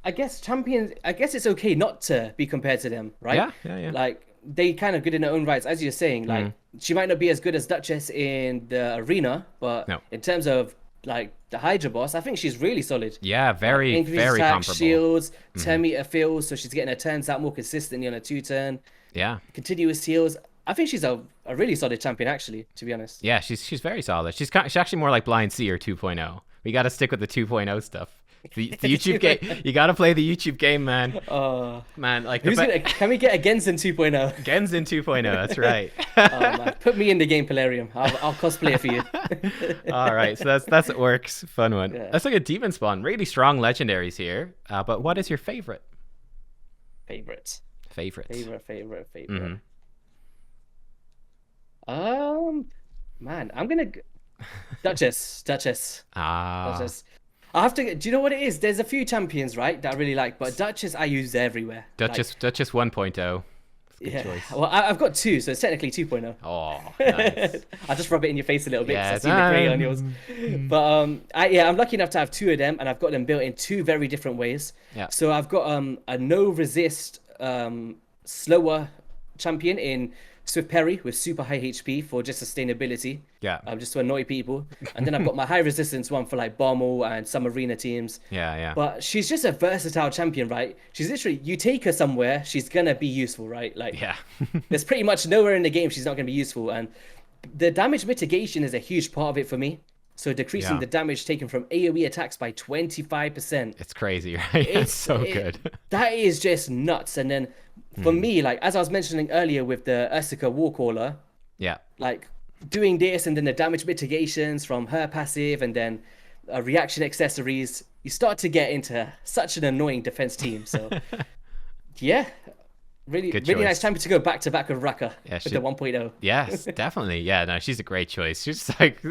I guess champions, I guess it's okay not to be compared to them, right? Yeah. Like they kind of good in their own rights, as you're saying. Like she might not be as good as Duchess in the arena, but in terms of like the Hydra boss, I think she's really solid. Yeah, very Increased attack, comparable. Shields, turn meter fills, so she's getting her turns out more consistently on a 2-turn. Yeah. Continuous heals. I think she's a really solid champion, actually, to be honest. Yeah, she's very solid. She's actually more like Blind Seer 2.0. We got to stick with the 2.0 stuff. The YouTube game, you got to play the YouTube game, man. Man, like can we get a Genzin 2.0? Genzin 2.0, that's right. Man. Put me in the game, Polarium. I'll cosplay it for you. All right, so that's Orcs, fun one. Let's look at Demonspawn. Really strong legendaries here. But what is your favorite? Favorite. Man, I'm gonna Duchess. Duchess. I have to. Do you know what it is? There's a few champions, right, that I really like, but Duchess I use everywhere. Duchess 1.0. Good Yeah. choice. Well, I've got two, so it's technically 2.0. Oh, nice. I'll just rub it in your face a little bit because Yeah, I see the grey on yours. But I'm lucky enough to have two of them, and I've got them built in two very different ways. Yeah. So I've got a no resist slower champion in Swift Parry with super high HP for just sustainability. Yeah. Just to annoy people. And then I've got my high resistance one for like Bommel and some arena teams. Yeah, yeah. But she's just a versatile champion, right? She's literally, you take her somewhere, she's gonna be useful, right? Like, Yeah. there's pretty much nowhere in the game she's not gonna be useful. And the damage mitigation is a huge part of it for me. So decreasing the damage taken from AoE attacks by 25%. It's crazy, right? It's so good. That is just nuts. And then for me, like, as I was mentioning earlier with the Ursica Warcaller, Yeah. like, doing this and then the damage mitigations from her passive and then reaction accessories, you start to get into such an annoying defense team. So, yeah, really nice champion to go back to back with Raka with the 1.0. Yes, definitely. Yeah, no, she's a great choice. She's just like,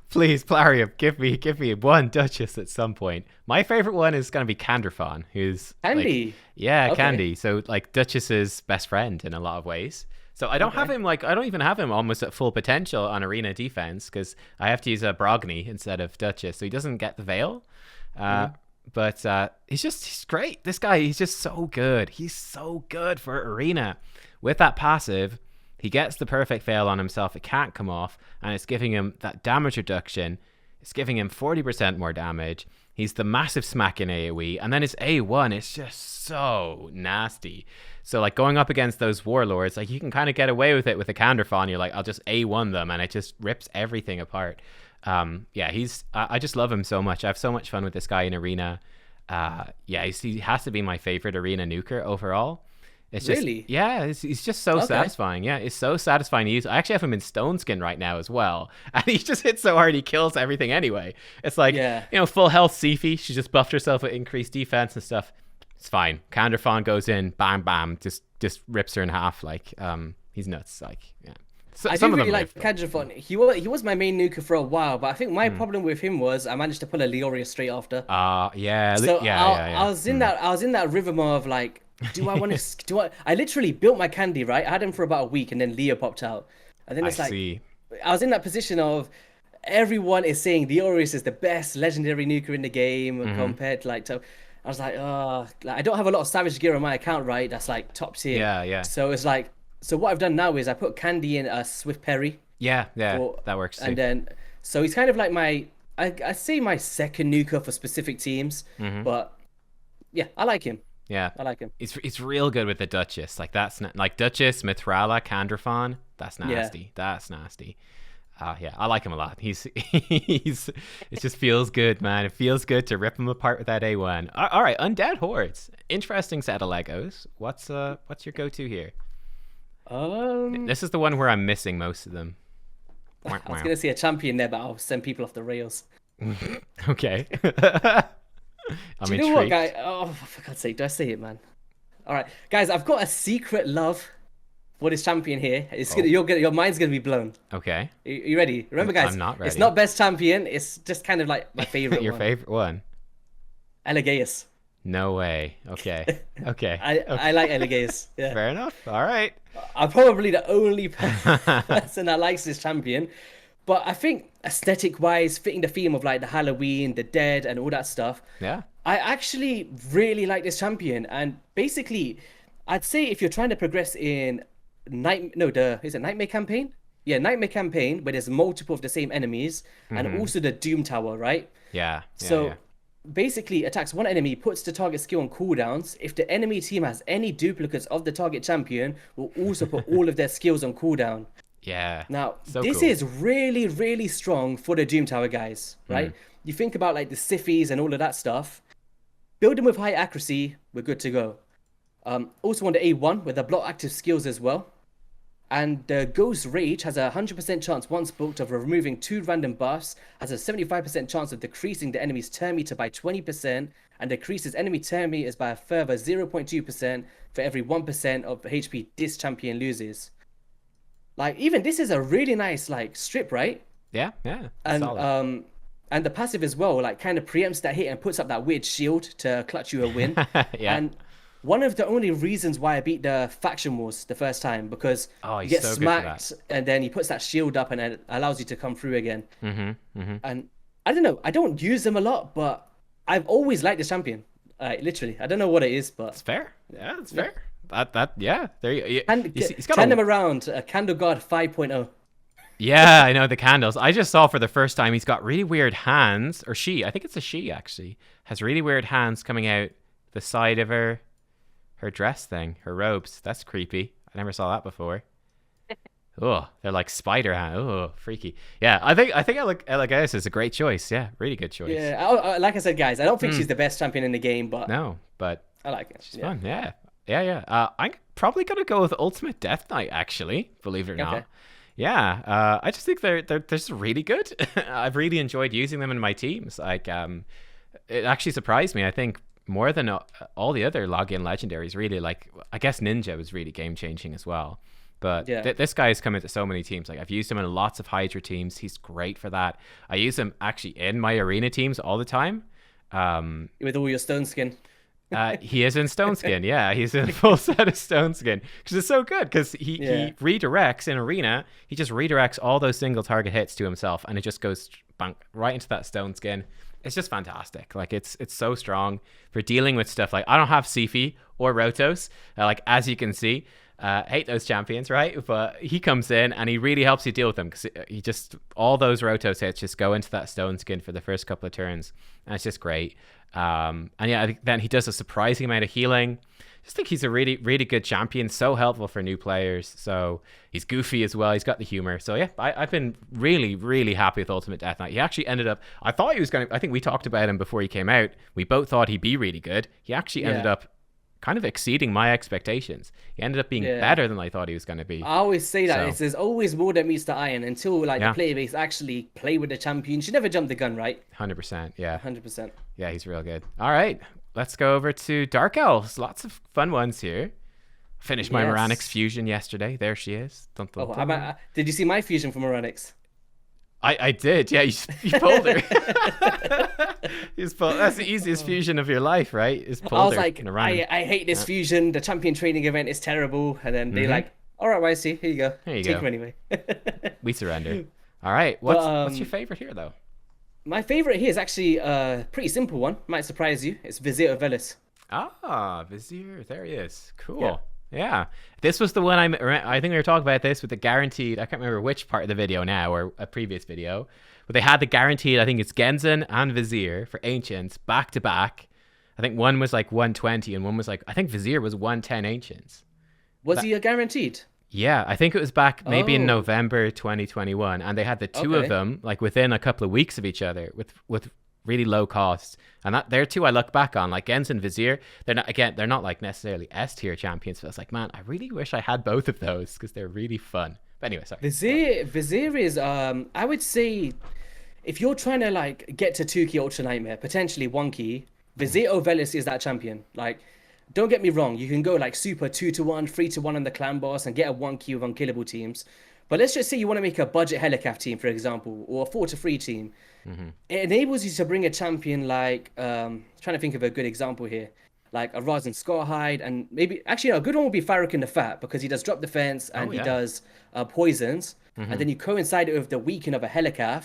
please, Plarium, give me one Duchess at some point. My favorite one is going to be Candrafon, who's Candy. Like, yeah, Okay. Candy. So like Duchess's best friend in a lot of ways. So I don't have him I don't even have him almost at full potential on arena defense because I have to use a Brogni instead of Duchess, so he doesn't get the Veil. But he's great. This guy, he's just so good. He's so good for arena. With that passive, he gets the perfect Veil on himself. It can't come off, and it's giving him that damage reduction. It's giving him 40% more damage. He's the massive smack in AoE, and then his A1 is just so nasty. So like going up against those warlords, like you can kind of get away with it with a Candrafon. You're like, I'll just A1 them, and it just rips everything apart. Yeah, I just love him so much. I have so much fun with this guy in arena. Yeah, he has to be my favorite arena nuker overall. It's just, Really? yeah, he's just so satisfying. Yeah, it's so satisfying to use. I actually have him in Stone Skin right now as well. And he just hits so hard, he kills everything anyway. It's like, full health Sifi. She just buffed herself with increased defense and stuff. It's fine. Candrafon goes in, bam, bam, just rips her in half. Like, he's nuts. Like, yeah. So, I do really like Candrafon. He was my main nuker for a while, but I think my problem with him was I managed to pull a Leoria straight after. Yeah. So yeah. I was in that rhythm of like, I literally built my Candy, right? I had him for about a week and then Leo popped out. And then it's I was in that position of everyone is saying Leorius is the best legendary nuker in the game compared to like, I was like, I don't have a lot of Savage gear on my account, right? That's like top tier. Yeah. So it's like, so what I've done now is I put Candy in a Swift Parry. Yeah, that works too. And then, so he's kind of like I say my second nuker for specific teams, but yeah, I like him. Yeah, I like him. It's real good with the Duchess. Like that's like Duchess, Mitrhala, Candrafon. That's nasty. Yeah. That's nasty. Yeah, I like him a lot. It just feels good, man. It feels good to rip him apart with that A1. All right, Undead Hordes. Interesting set of Legos. What's your go-to here? This is the one where I'm missing most of them. I was gonna say a champion there, but I'll send people off the rails. Okay. Do you know what, guy? Oh, for God's sake, do I say it, man? All right, guys, I've got a secret love for this champion here. Your mind's gonna be blown. Okay. You ready? Remember, guys, I'm not ready. It's not best champion. It's just kind of like my favorite. Your favorite one? Elegaeus. No way. Okay. I like Elegaeus. Yeah. Fair enough. All right. I'm probably the only person that likes this champion. But I think aesthetic-wise, fitting the theme of like the Halloween, the dead, and all that stuff. Yeah. I actually really like this champion. And basically, I'd say if you're trying to progress in Nightmare campaign? Yeah, Nightmare campaign, where there's multiple of the same enemies, and also the Doom Tower, right? Yeah. So basically attacks one enemy, puts the target skill on cooldowns. If the enemy team has any duplicates of the target champion, will also put all of their skills on cooldown. Yeah. Now, so this cool. is really, really strong for the Doom Tower guys, right? You think about like the Sifis and all of that stuff. Build them with high accuracy, we're good to go. Also on the A1 with the block active skills as well. And the Ghost Rage has a 100% chance once booked of removing 2 random buffs, has a 75% chance of decreasing the enemy's turn meter by 20%, and decreases enemy turn meters by a further 0.2% for every 1% of HP this champion loses. Like, even this is a really nice like strip, right? Yeah. And solid. And the passive as well, like kind of preempts that hit and puts up that weird shield to clutch you a win. Yeah. And one of the only reasons why I beat the faction wars the first time, because Oh, you he's get so good for that. smacked and then he puts that shield up and it allows you to come through again. Mm-hmm. And I don't know, I don't use them a lot, but I've always liked this champion. Literally, I don't know what it is, but It's fair. Yeah, it's yeah. fair. Yeah. There you. And He's got turn a. him around, Candle God 5.0. Yeah, I know the candles. I just saw for the first time he's got really weird hands, or she. I think it's a she actually has really weird hands coming out the side of her dress thing, her robes. That's creepy. I never saw that before. Oh, they're like spider hands. Oh, freaky. Yeah, I think Elagaeus is a great choice. Yeah, really good choice. Yeah, like I said, guys, I don't think she's the best champion in the game, but No, but I like it. she's fun. Yeah. I'm probably gonna go with Ultimate Death Knight actually. Believe it or not. Okay. Yeah, I just think they're just really good. I've really enjoyed using them in my teams. Like, it actually surprised me. I think more than all the other login legendaries. Really, like I guess Ninja was really game changing as well. But Yeah. this guy has come into so many teams. Like I've used him in lots of Hydra teams. He's great for that. I use him actually in my arena teams all the time. With all your stone skin. He is in Stone Skin. Yeah, he's in a full set of Stone Skin because it's so good. Because he redirects in arena. He just redirects all those single target hits to himself, and it just goes bang, right into that Stone Skin. It's just fantastic. Like it's so strong for dealing with stuff like I don't have Sifi or Rotos. Like as you can see, hate those champions, right? But he comes in and he really helps you deal with them because he just all those Rotos hits just go into that Stone Skin for the first couple of turns, and it's just great. And yeah, I think then he does a surprising amount of healing. Just think he's a really, really good champion. So helpful for new players. So he's goofy as well. He's got the humor. So yeah, I've been really, really happy with Ultimate Death Knight. He actually ended up. I thought he was going to. I think we talked about him before he came out. We both thought he'd be really good. He actually ended up kind of exceeding my expectations. He ended up being better than I thought he was going to be. I always say that So- there's always more that meets the iron until like Yeah. the player base actually play with the champion. You should never jump the gun, right? 100%. Yeah. 100%. Yeah, he's real good. All right, let's go over to Dark Elves. Lots of fun ones here. Finished my Yes. Moranix fusion yesterday. There she is. Dun, dun, Oh, dun. did you see my fusion from Moranix? I did. Yeah, you pulled her. That's the easiest fusion of your life, right? Is pulled I was her like, in a run. I hate this fusion. The champion training event is terrible. And then they like, all right, YC, here you go. Here you Take go. him anyway. We surrender. All right, what's your um, favorite here though? My favorite here is actually a pretty simple one. Might surprise you. It's Vizier of Velis. Ah, Vizier. There he is. Cool. Yeah. Yeah. This was the one I think we were talking about this with the guaranteed. I can't remember which part of the video now or a previous video, but they had the guaranteed. I think it's Genzen and Vizier for Ancients back to back. I think one was like 120 and one was like I think Vizier was 110 Ancients. Was he a guaranteed? Yeah, I think it was back maybe in Oh. November 2021, and they had the two Okay. of them like within a couple of weeks of each other with really low costs. And that they're two I look back on, like Gens and Vizier. They're not like necessarily S tier champions, but I was like, man, I really wish I had both of those because they're really fun. But anyway, sorry. Vizier is I would say if you're trying to like get to 2 key Ultra Nightmare, potentially 1 key, Vizier of Velis is that champion. Like, don't get me wrong, you can go like super 2-1, 3-1 on the clan boss and get a 1 key with unkillable teams. But let's just say you want to make a budget Helicaf team, for example, or a 4-3 team. It enables you to bring a champion like trying to think of a good example here, like a Rasen Scarhide, and maybe actually a good one would be Farrakhan the Fat because he does drop defense and he yeah. does poisons, and then you coincide it with the weaken of a Helicaf,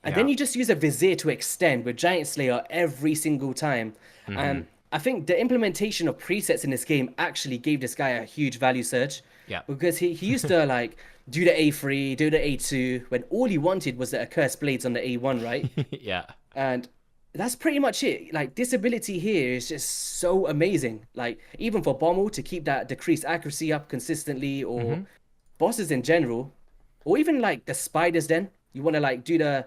and then Yeah. you just use a Vizier to extend with Giant Slayer every single time. I think the implementation of presets in this game actually gave this guy a huge value surge. Yeah. Because he used to like do the A3, do the A2, when all he wanted was the accursed blades on the A1, right? Yeah. And that's pretty much it. Like, this ability here is just so amazing. Like, even for Bommel to keep that decreased accuracy up consistently, or bosses in general, or even like the spiders then. You want to like do the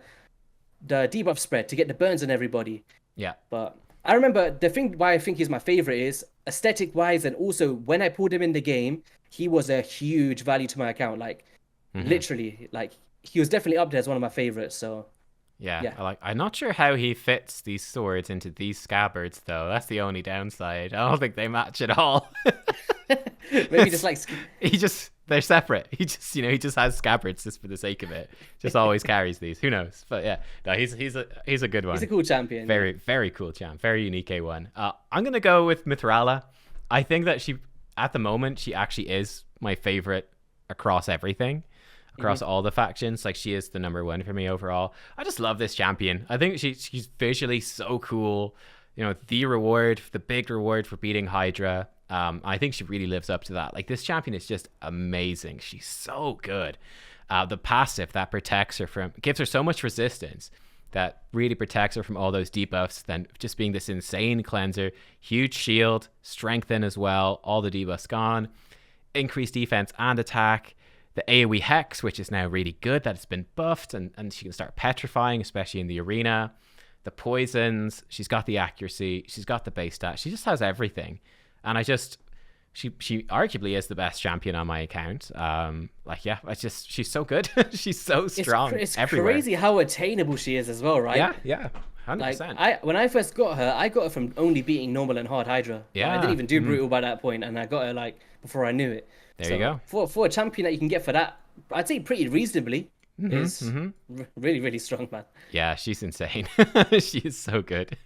debuff spread to get the burns on everybody. Yeah. But I remember the thing why I think he's my favorite is aesthetic wise, and also when I pulled him in the game, he was a huge value to my account. Like, literally, like he was definitely up there as one of my favorites. So Yeah, Yeah. I'm not sure how he fits these swords into these scabbards, though. That's the only downside. I don't think they match at all. maybe just like They're separate. He just has scabbards just for the sake of it. Just always carries these. Who knows? But yeah, no, he's a good one. he's a cool champion. Very, very cool champ. Very unique A1. I'm gonna go with Mitrhala. I think that she, at the moment, she actually is my favorite across everything, across all the factions. Like, she is the number one for me overall. I just love this champion. I think she's visually so cool. You know, the big reward for beating Hydra. I think she really lives up to that. Like, this champion is just amazing. She's so good. The passive that protects her gives her so much resistance that really protects her from all those debuffs, then just being this insane cleanser. Huge shield, strengthen as well, all the debuffs gone, increased defense and attack. The AoE Hex, which is now really good that it's been buffed, and she can start petrifying, especially in the arena. The poisons, she's got the accuracy, she's got the base stat, she just has everything. And she arguably is the best champion on my account. She's so good. She's so strong. It's everywhere. Crazy how attainable she is as well, right? Yeah, 100%. Like, when I first got her, I got her from only beating normal and hard Hydra. Yeah, I didn't even do brutal by that point, and I got her like before I knew it. There you go. For a champion that you can get for that, I'd say pretty reasonably. Is really, really strong, man. Yeah, she's insane. She is so good.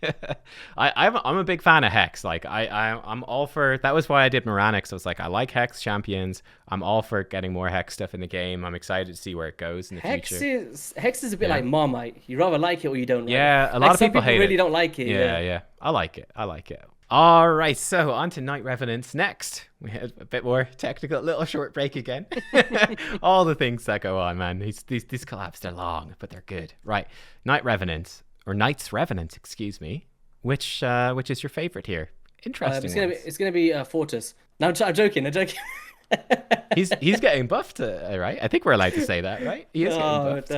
I'm a big fan of Hex. Like, I'm all for, that was why I did Moranics. I was like, I like Hex champions. I'm all for getting more Hex stuff in the game. I'm excited to see where it goes in the future. Hex is a bit like Marmite. You rather like it or you don't like it. Yeah, a lot of people hate it. Really don't like it. Yeah. I like it. All right, so on to Night Revenants next. We had a bit more technical, little short break again. All the things that go on, man. These collabs, they're long, but they're good. Right, Night Revenant, or Knights Revenant, excuse me. Which is your favorite here? Interesting. It's gonna be Fortis. No, I'm joking. He's getting buffed, right? I think we're allowed to say that, right? He is getting buffed.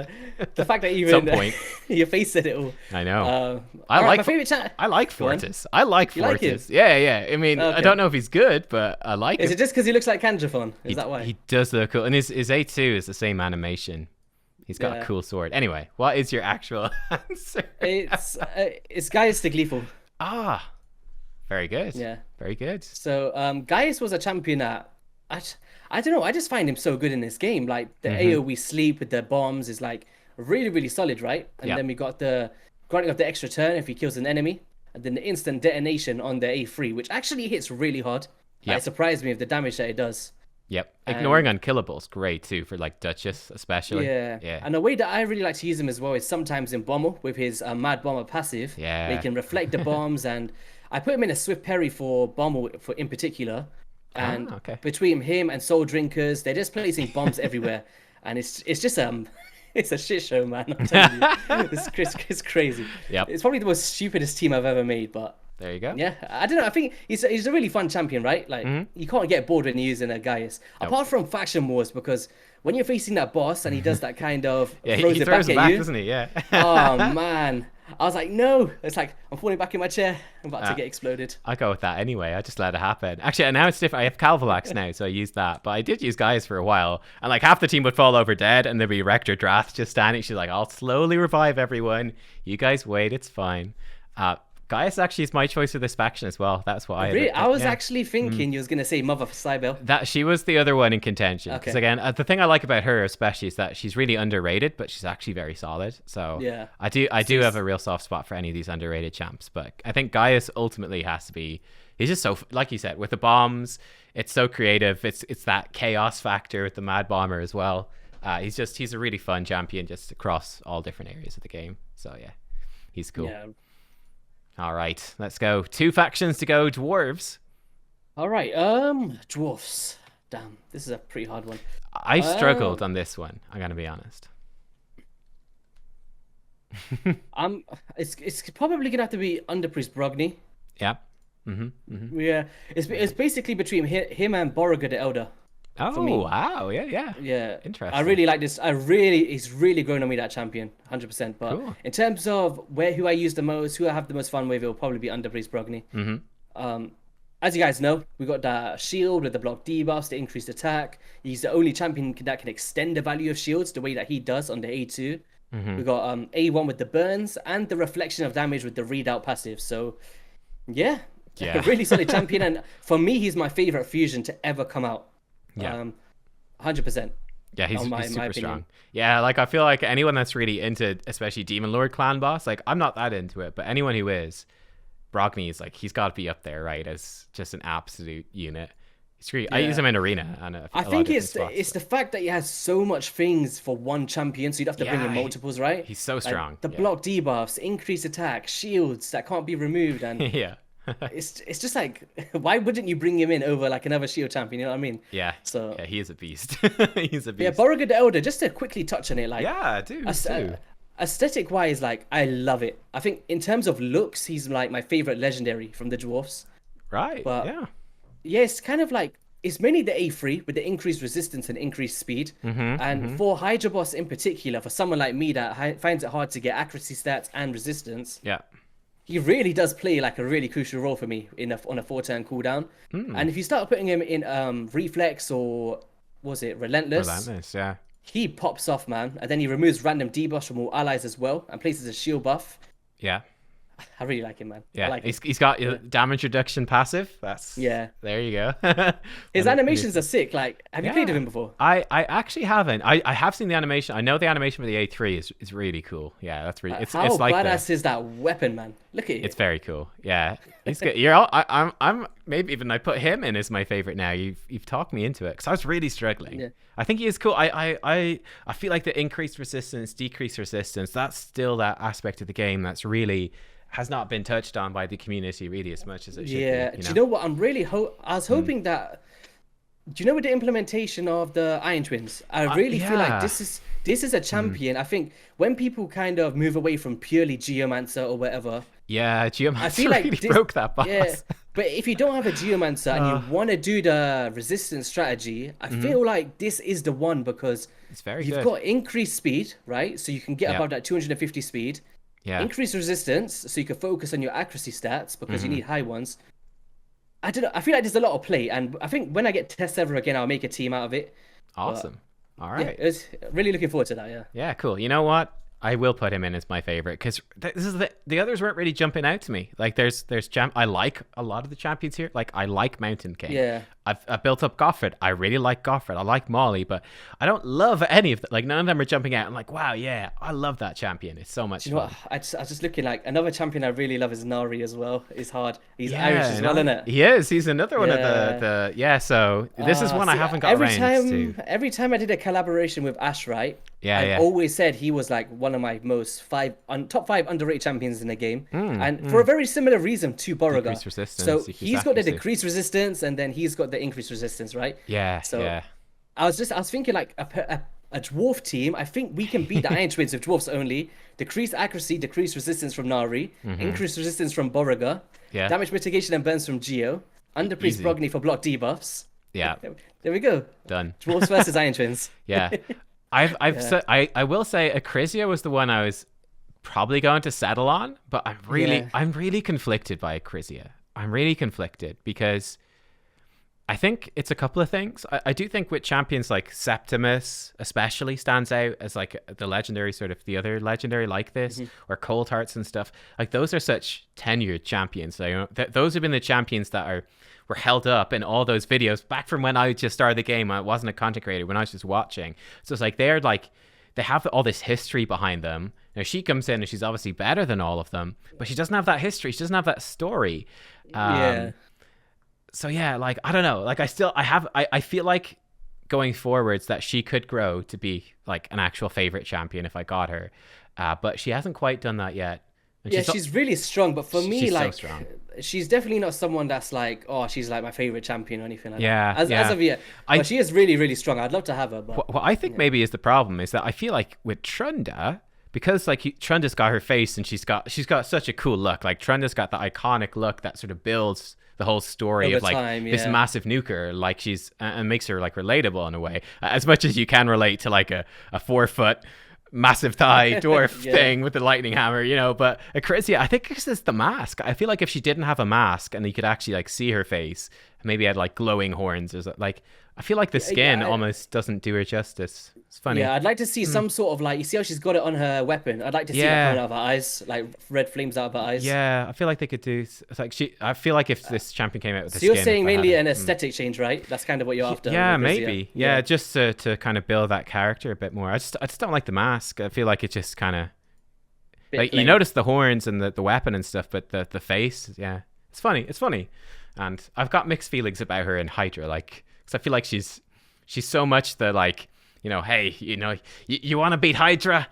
The fact that even some point your face said it all. I know. I like Fortis. I like Fortis. Like yeah. I mean, okay. I don't know if he's good, but I like him. Is it just because he looks like Kanjafon? Is that why? He does look cool, and his A2 is the same animation. He's got a cool sword. Anyway, what is your actual answer? It's Gaius the Gleeful. Ah, very good. Yeah, very good. So Gaius was a champion that I don't know. I just find him so good in this game. Like the AoE sleep with the bombs is like really, really solid, right? And then we got the granting of the extra turn if he kills an enemy, and then the instant detonation on the A3, which actually hits really hard. Like, it surprised me with the damage that it does. Yep. Ignoring unkillables, great too for like Duchess especially. Yeah. And the way that I really like to use him as well is sometimes in Bomber with his Mad Bomber passive. Yeah. Where he can reflect the bombs, and I put him in a Swift Parry for Bomber for in particular. And between him and Soul Drinkers, they're just placing bombs everywhere, and it's just it's a shit show, man. I'm telling you, it's crazy. Yep. It's probably the most stupidest team I've ever made, but there you go. Yeah, I don't know. I think he's a really fun champion, right? Like you can't get bored when you're using a Gaius, apart from faction wars, because when you're facing that boss and he does that kind of he throws it back, doesn't he? Yeah. Oh man. I was like, no. It's like, I'm falling back in my chair. I'm about to get exploded. I go with that anyway. I just let it happen. Actually, now it's different. I have Calvalax now, so I use that. But I did use Gaius for a while. And like half the team would fall over dead, and there'd be Rector Drath just standing. She's like, I'll slowly revive everyone. You guys wait. It's fine. Gaius actually is my choice for this faction as well. That's why I was actually thinking you was going to say Mother for Cybele. That she was the other one in contention. Because again, the thing I like about her especially is that she's really underrated, but she's actually very solid. So yeah, I do have a real soft spot for any of these underrated champs. But I think Gaius ultimately has to be. He's just so, like you said, with the bombs, it's so creative. It's that chaos factor with the Mad Bomber as well. He's a really fun champion just across all different areas of the game. So yeah, he's cool. Yeah. All right, let's go. 2 factions to go. Dwarves. All right, dwarfs. Damn, this is a pretty hard one. I struggled on this one. I'm gonna be honest. It's probably gonna have to be Underpriest Brogni. Yeah. Yeah, it's basically between him and Borogud the Elder. Oh wow, yeah. Interesting. I really like this. He's really grown on me, that champion, 100%. But in terms of who I use the most, who I have the most fun with, it will probably be Underpriest Brogni. As you guys know, we got that shield with the block debuffs to increase attack. He's the only champion that can extend the value of shields the way that he does on the A2. We got A1 with the burns and the reflection of damage with the readout passive. So yeah. A really solid champion, and for me, he's my favorite fusion to ever come out. 100%. Yeah, he's super strong. Yeah, like I feel like anyone that's really into, especially Demon Lord clan boss, like I'm not that into it, but anyone who is, Brogni is like, he's got to be up there, right? As just an absolute unit. He's great. I use him in arena and I think it's the fact that he has so much things for one champion, so you'd have to bring in multiples, right? He's so strong. The block debuffs, increased attack, shields that can't be removed, and yeah. it's just like, why wouldn't you bring him in over like another shield champion? You know what I mean? Yeah. So yeah, he is a beast. He's a beast. Yeah, Beauregard the Elder. Just to quickly touch on it, like dude. Aesthetic wise, like I love it. I think in terms of looks, he's like my favorite legendary from the dwarfs. Right. But yeah, it's kind of like it's mainly the A3 with the increased resistance and increased speed. And for Hydra boss in particular, for someone like me that finds it hard to get accuracy stats and resistance, he really does play like a really crucial role for me on a 4-turn cooldown. And if you start putting him in reflex or was it relentless, he pops off, man. And then he removes random debuffs from all allies as well and places a shield buff. Yeah. I really like him, man. Yeah, I like he's got damage reduction passive. That's there you go. His animations are sick. Like, have you played with him before? I actually haven't. I have seen the animation. I know the animation for the A3 is really cool. Yeah, that's really. It's like badass is that weapon, man? Look at it. It's very cool. Yeah, he's good. I'm maybe even I put him in as my favorite now. You've talked me into it because I was really struggling. Yeah. I think he is cool. I feel like the increased resistance, decreased resistance. That's still that aspect of the game that's really has not been touched on by the community really as much as it should be. Yeah. Do you know what? I'm really I was hoping that. Do you know with the implementation of the Iron Twins, I really feel like this is a champion. I think when people kind of move away from purely Geomancer or whatever. Yeah, Geomancer I feel like really broke that boss. Yeah, but if you don't have a Geomancer and you want to do the resistance strategy, I feel like this is the one because it's very you've got increased speed, right? So you can get above that 250 speed. Yeah. Increase resistance, so you can focus on your accuracy stats because you need high ones. I don't know. I feel like there's a lot of play, and I think when I get test server again, I'll make a team out of it. Awesome. All right. Yeah, it's really looking forward to that. Yeah. Yeah. Cool. You know what? I will put him in as my favorite because this is the others weren't really jumping out to me. Like there's I like a lot of the champions here. Like I like Mountain King. Yeah. I've built up Goffred. I really like Goffred. I like Molly, but I don't love any of them. Like none of them are jumping out. I'm like, wow, yeah, I love that champion. It's so much fun. What? I was just looking like another champion I really love is Nari as well. It's hard. He's Irish as well, isn't it? He is. He's another one of the So this is one I haven't got around to. Every time I did a collaboration with Ash, right? I've always said he was like one of my top 5 underrated champions in the game, and for a very similar reason to Beauregard. So he's got the decreased resistance, and then he's got the increased resistance, right? Yeah. So I was thinking like a dwarf team. I think we can beat the Iron Twins with dwarfs only. Decreased accuracy, decreased resistance from Nari, increased resistance from Beauregard, damage mitigation and burns from Geo, underpriest Brogni for block debuffs. Yeah. There we go. Done. Dwarves versus Iron Twins. Yeah. I will say Acrizia was the one I was probably going to settle on, but I'm really conflicted by Acrizia. I'm really conflicted because I think it's a couple of things. I do think with champions like Septimus especially stands out as like the legendary sort of the other legendary like this, or Cold Hearts and stuff. Like those are such tenured champions. So, those have been the champions that were held up in all those videos back from when I just started the game. I wasn't a content creator, when I was just watching. So it's like they have all this history behind them. Now she comes in and she's obviously better than all of them, but she doesn't have that history. She doesn't have that story. So yeah, like I don't know. Like I feel like going forwards that she could grow to be like an actual favorite champion if I got her, but she hasn't quite done that yet. And she's really strong. But for me, like, so strong. She's definitely not someone that's like, oh, she's like my favorite champion or anything like that. As of yet, but she is really, really strong. I'd love to have her. But what I think maybe is the problem is that I feel like with Trunda, because like Trunda's got her face and she's got such a cool look. Like Trunda's got the iconic look that sort of builds the whole story over of like time, this massive nuker, like she's and makes her like relatable in a way, as much as you can relate to like a 4-foot massive thigh dwarf thing with the lightning hammer, but Acrizia, I think it's just the mask. I feel like if she didn't have a mask and you could actually like see her face, maybe had like glowing horns or like, I feel like the skin almost doesn't do her justice. It's funny. Yeah, I'd like to see some sort of like, you see how she's got it on her weapon? I'd like to see it coming out of her eyes, like red flames out of her eyes. Yeah, I feel like they could do. It's like I feel like if this champion came out with the skin. So you're saying mainly an aesthetic change, right? That's kind of what you're after. Yeah, maybe. Yeah, just to kind of build that character a bit more. I just don't like the mask. I feel like it just kind of Like, you notice the horns and the weapon and stuff, but the face, yeah, it's funny. It's funny, and I've got mixed feelings about her in Hydra, like, because I feel like she's so much the like, hey, you want to beat Hydra?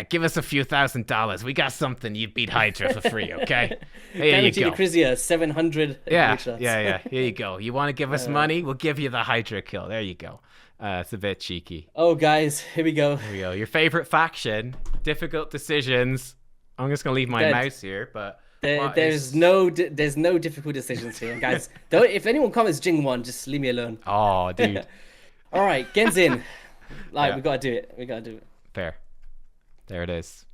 Give us a few $1,000. We got something. You beat Hydra for free, okay? Here you go. Crizia, 700. Yeah. Here you go. You want to give us money? We'll give you the Hydra kill. There you go. It's a bit cheeky. Oh, guys, here we go. Here we go. Your favorite faction, difficult decisions. I'm just gonna leave my mouse here, but there's no difficult decisions here, guys. If anyone comments Jing 1, just leave me alone. Oh, dude. All right, Genzin. We gotta do it. Fair. There it is.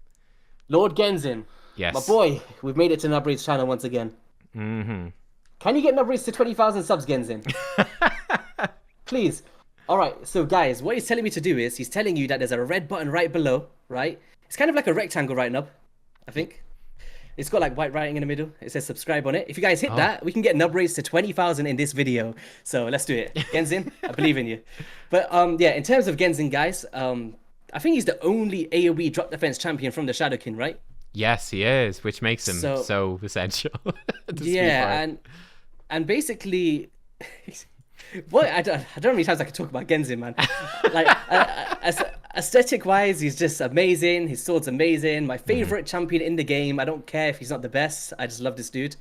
Lord Genzin. Yes. My boy, we've made it to Nubreed's channel once again. Mm-hmm. Can you get Nubreed's to 20,000 subs, Genzin? Please. All right, so guys, what he's telling me to do is, he's telling you that there's a red button right below, right? It's kind of like a rectangle right now, I think. It's got like white writing in the middle. It says subscribe on it. If you guys hit that, we can get Nubreed's to 20,000 in this video. So let's do it. Genzin, I believe in you. But yeah, in terms of Genzin, guys, I think he's the only AoE drop defense champion from the Shadowkin, right? Yes, he is, which makes him so essential. Yeah, and basically... What I don't know how many times I could talk about Genzin, man. Like aesthetic wise, he's just amazing. His sword's amazing. My favorite champion in the game. I don't care if he's not the best. I just love this dude.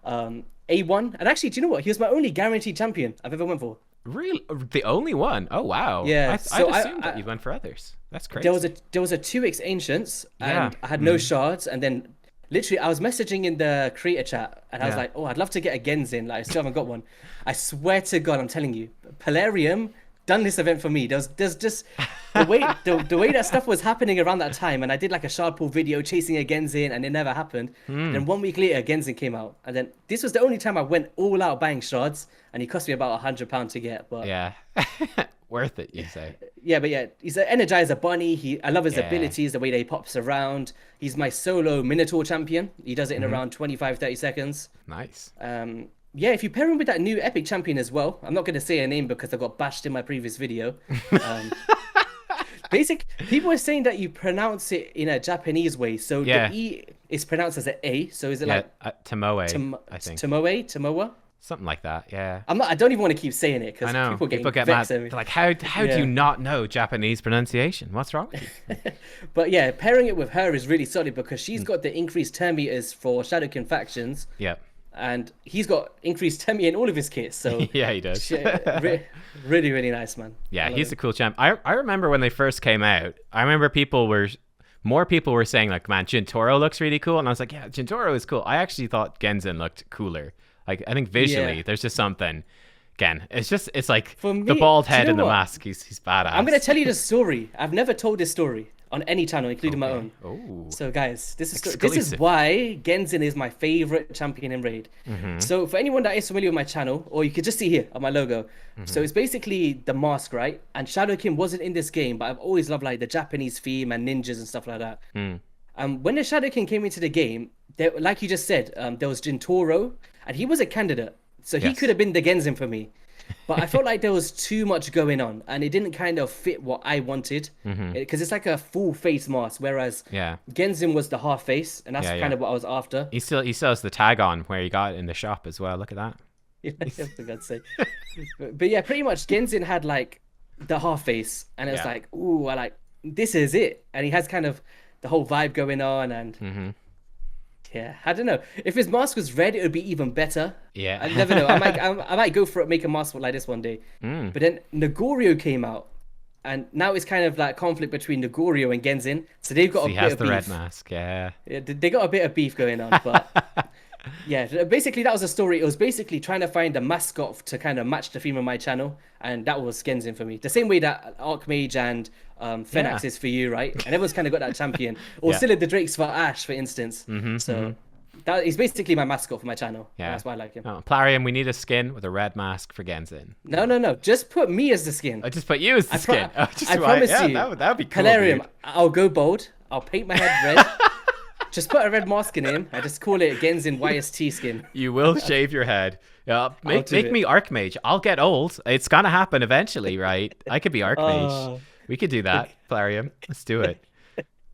A1, and actually, do you know what? He was my only guaranteed champion I've ever went for. Really, the only one? Oh wow. Yeah. I assumed that you went for others. That's crazy. There was a 2x Ancients, and I had no shards, and then. Literally, I was messaging in the creator chat, and I was like, "Oh, I'd love to get a Genzin. Like, I still haven't got one." I swear to God, I'm telling you, Polarium done this event for me. There's just the way that stuff was happening around that time, and I did like a shard pool video chasing a Genzin, and it never happened. Then 1 week later, Genzin came out, and then this was the only time I went all out buying shards, and he cost me about £100 to get. But yeah, worth it, you say? Yeah, but yeah, he's an Energizer Bunny. I love his abilities, the way that he pops around. He's my solo Minotaur champion. He does it in around 25-30 seconds. Nice. Yeah, if you pair him with that new epic champion as well, I'm not going to say a name because I got bashed in my previous video. People are saying that you pronounce it in a Japanese way. So the E is pronounced as an A. So is it like Tomoe? I think Tomoa? Something like that. Yeah. I don't even want to keep saying it because people get mad. They're like, how do you not know Japanese pronunciation? What's wrong with you? But yeah, pairing it with her is really solid because she's got the increased turn meters for Shadowkin factions. Yeah. And he's got increased turn meter in all of his kits. So yeah, he does. Really, really nice, man. Yeah, he's a cool champ. I remember when they first came out. I remember more people were saying like, man, Jintoro looks really cool, and I was like, yeah, Jintoro is cool. I actually thought Genzin looked cooler. Like, I think visually, there's just something. Again, it's like the bald head and the mask. He's badass. I'm gonna tell you the story. I've never told this story on any channel, including my own. Oh. So guys, this is why Genzin is my favorite champion in Raid. So for anyone that is familiar with my channel, or you could just see here on my logo. So it's basically the mask, right? And Shadowkin wasn't in this game, but I've always loved like the Japanese theme and ninjas and stuff like that. When the Shadowkin came into the game, like you just said, there was Jintoro, and he was a candidate. So he could have been the Genzin for me. But I felt like there was too much going on, and it didn't kind of fit what I wanted. Because it's like a full face mask, whereas Genzin was the half face, and that's kind of what I was after. He still has the tag on where he got it in the shop as well. Look at that. Yeah, for God's sake. But yeah, pretty much Genzin had like the half face, and it was like, ooh, this is it. And he has kind of the whole vibe going on, and yeah, I don't know. If his mask was red, it would be even better. Yeah, I never know. I might go for it, make a mask like this one day. But then Nagorio came out, and now it's kind of like conflict between Nagorio and Genzin. So they've got a bit of beef. He has the red mask. Yeah, they got a bit of beef going on, but. Yeah, basically that was the story. It was basically trying to find a mascot to kind of match the theme of my channel, and that was Genzin for me. The same way that Archmage and Phenax is for you, right? And everyone's kind of got that champion. Or Scylla the Drake's for Ash, for instance. So that is basically my mascot for my channel. Yeah, that's why I like him. Oh, Plarium, we need a skin with a red mask for Genzin. No. Just put me as the skin. I just put you as the skin. I promise you. That would be cool. Plarium, dude. I'll go bold. I'll paint my head red. Just put a red mask in him. I just call it Genzin YST skin. You will shave your head. Yeah, make me Archmage. I'll get old. It's gonna happen eventually, right? I could be Archmage. We could do that, Plarium. Let's do it.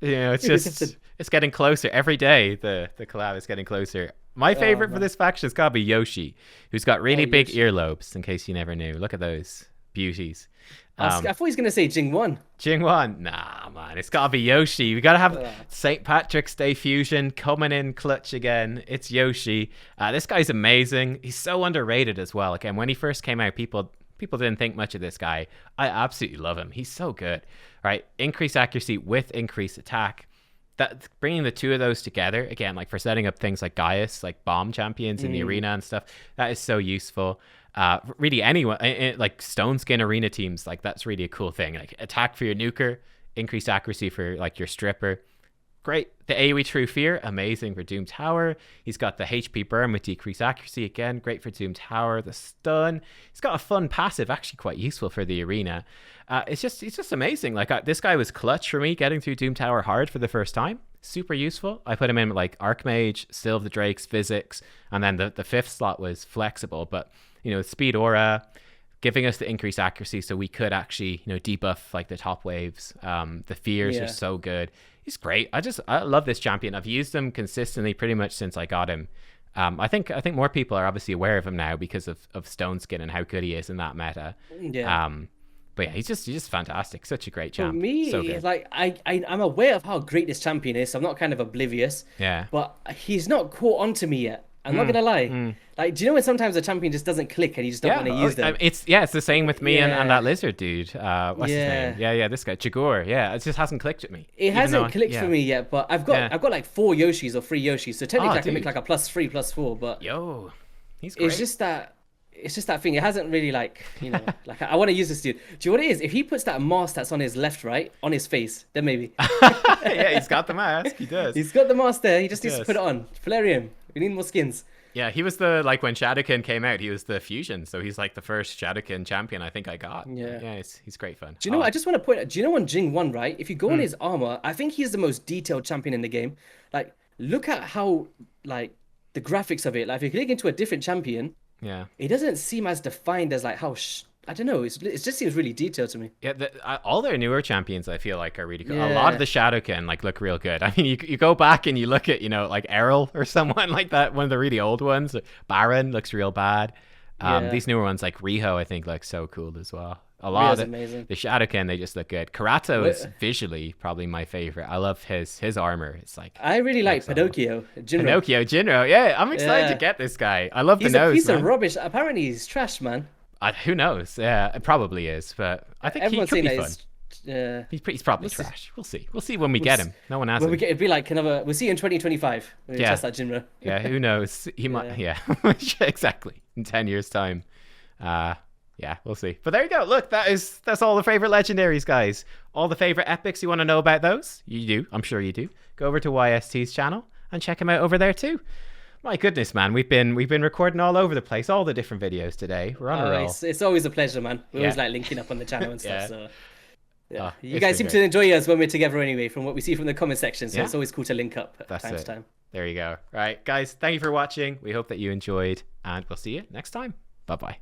You know, it's It's getting closer every day. The collab is getting closer. My favorite for this faction has got to be Yoshi, who's got really big earlobes, in case you never knew. Look at those beauties. I thought he was going to say Jingwon. Jingwon? Nah, man. It's got to be Yoshi. We got to have St. Patrick's Day fusion coming in clutch again. It's Yoshi. This guy's amazing. He's so underrated as well. Again, when he first came out, people didn't think much of this guy. I absolutely love him. He's so good. Right? Increased accuracy with increased attack. That bringing the two of those together, again, like for setting up things like Gaius, like bomb champions in the arena and stuff, that is so useful. Really, anyone like Stone Skin arena teams, like that's really a cool thing. Like attack for your nuker, increased accuracy for like your stripper. Great. The AoE True Fear, amazing for Doom Tower. He's got the HP burn with decreased accuracy again, great for Doom Tower. The stun. He's got a fun passive, actually quite useful for the arena. It's just amazing. Like this guy was clutch for me getting through Doom Tower hard for the first time. Super useful. I put him in with like Archmage, Still of the Drakes, Physics, and then the fifth slot was flexible. But you know, Speed Aura, giving us the increased accuracy, so we could actually debuff like the top waves. The fears are so good. He's great. I love this champion. I've used him consistently pretty much since I got him. I think more people are obviously aware of him now because of Stone Skin and how good he is in that meta. Yeah. But yeah, he's just fantastic. Such a great champ. For me, so like I'm aware of how great this champion is. So I'm not kind of oblivious. Yeah. But he's not caught on to me yet. I'm not gonna lie. Like, do you know when sometimes a champion just doesn't click and you just don't want to use them? It's the same with me and that lizard dude. What's his name? Yeah, this guy Jagor. Yeah, it just hasn't clicked with me. It hasn't clicked for me yet, but I've got like 4 Yoshis or 3 Yoshis, so technically I can make like a +3, +4. But he's great. It's just that thing. It hasn't really like like I want to use this dude. Do you know what it is? If he puts that mask that's on his left, right, on his face, then maybe. Yeah, he's got the mask. He does. He's got the mask there. He just needs to put it on. Flarium. We need more skins. Yeah, he was when Shadowkin came out, he was the fusion, so he's like the first Shadowkin champion I think I got. Yeah, he's great fun. Do you know? I just want to point out. Do you know on Jing 1, right? If you go on his armor, I think he's the most detailed champion in the game. Like, look at how like the graphics of it. Like, if you click into a different champion, it doesn't seem as defined as like how. I don't know. It just seems really detailed to me. Yeah, all their newer champions I feel like are really cool. A lot of the Shadowkin like look real good. I mean, you go back and you look at like Errol or someone like that. One of the really old ones. Baron looks real bad. These newer ones like Riho I think look so cool as well. A lot of the Shadowkin, they just look good. Karato is visually probably my favorite. I love his armor. It's like I really like Pinocchio. Jinro. Yeah, I'm excited to get this guy. I love the nose. He's a piece of rubbish. Apparently he's trash, man. Who knows? Yeah, it probably is, but I think he could be fun. He's probably trash. We'll see. We'll see when we get him. No one has him. It'd be like we'll see in 2025. Test that Jinro. Yeah, who knows? He might. Yeah, exactly. In 10 years' time. Yeah, we'll see. But there you go. Look, that's all the favorite legendaries, guys. All the favorite epics. You want to know about those? You do. I'm sure you do. Go over to YST's channel and check him out over there too. My goodness, man, we've been recording all over the place, all the different videos today. We're on a roll. It's always a pleasure, man. We're always like linking up on the channel and stuff. So you guys seem to enjoy us when we're together anyway, from what we see from the comment section. So it's always cool to link up time to time. There you go. All right, guys, thank you for watching. We hope that you enjoyed, and we'll see you next time. Bye-bye.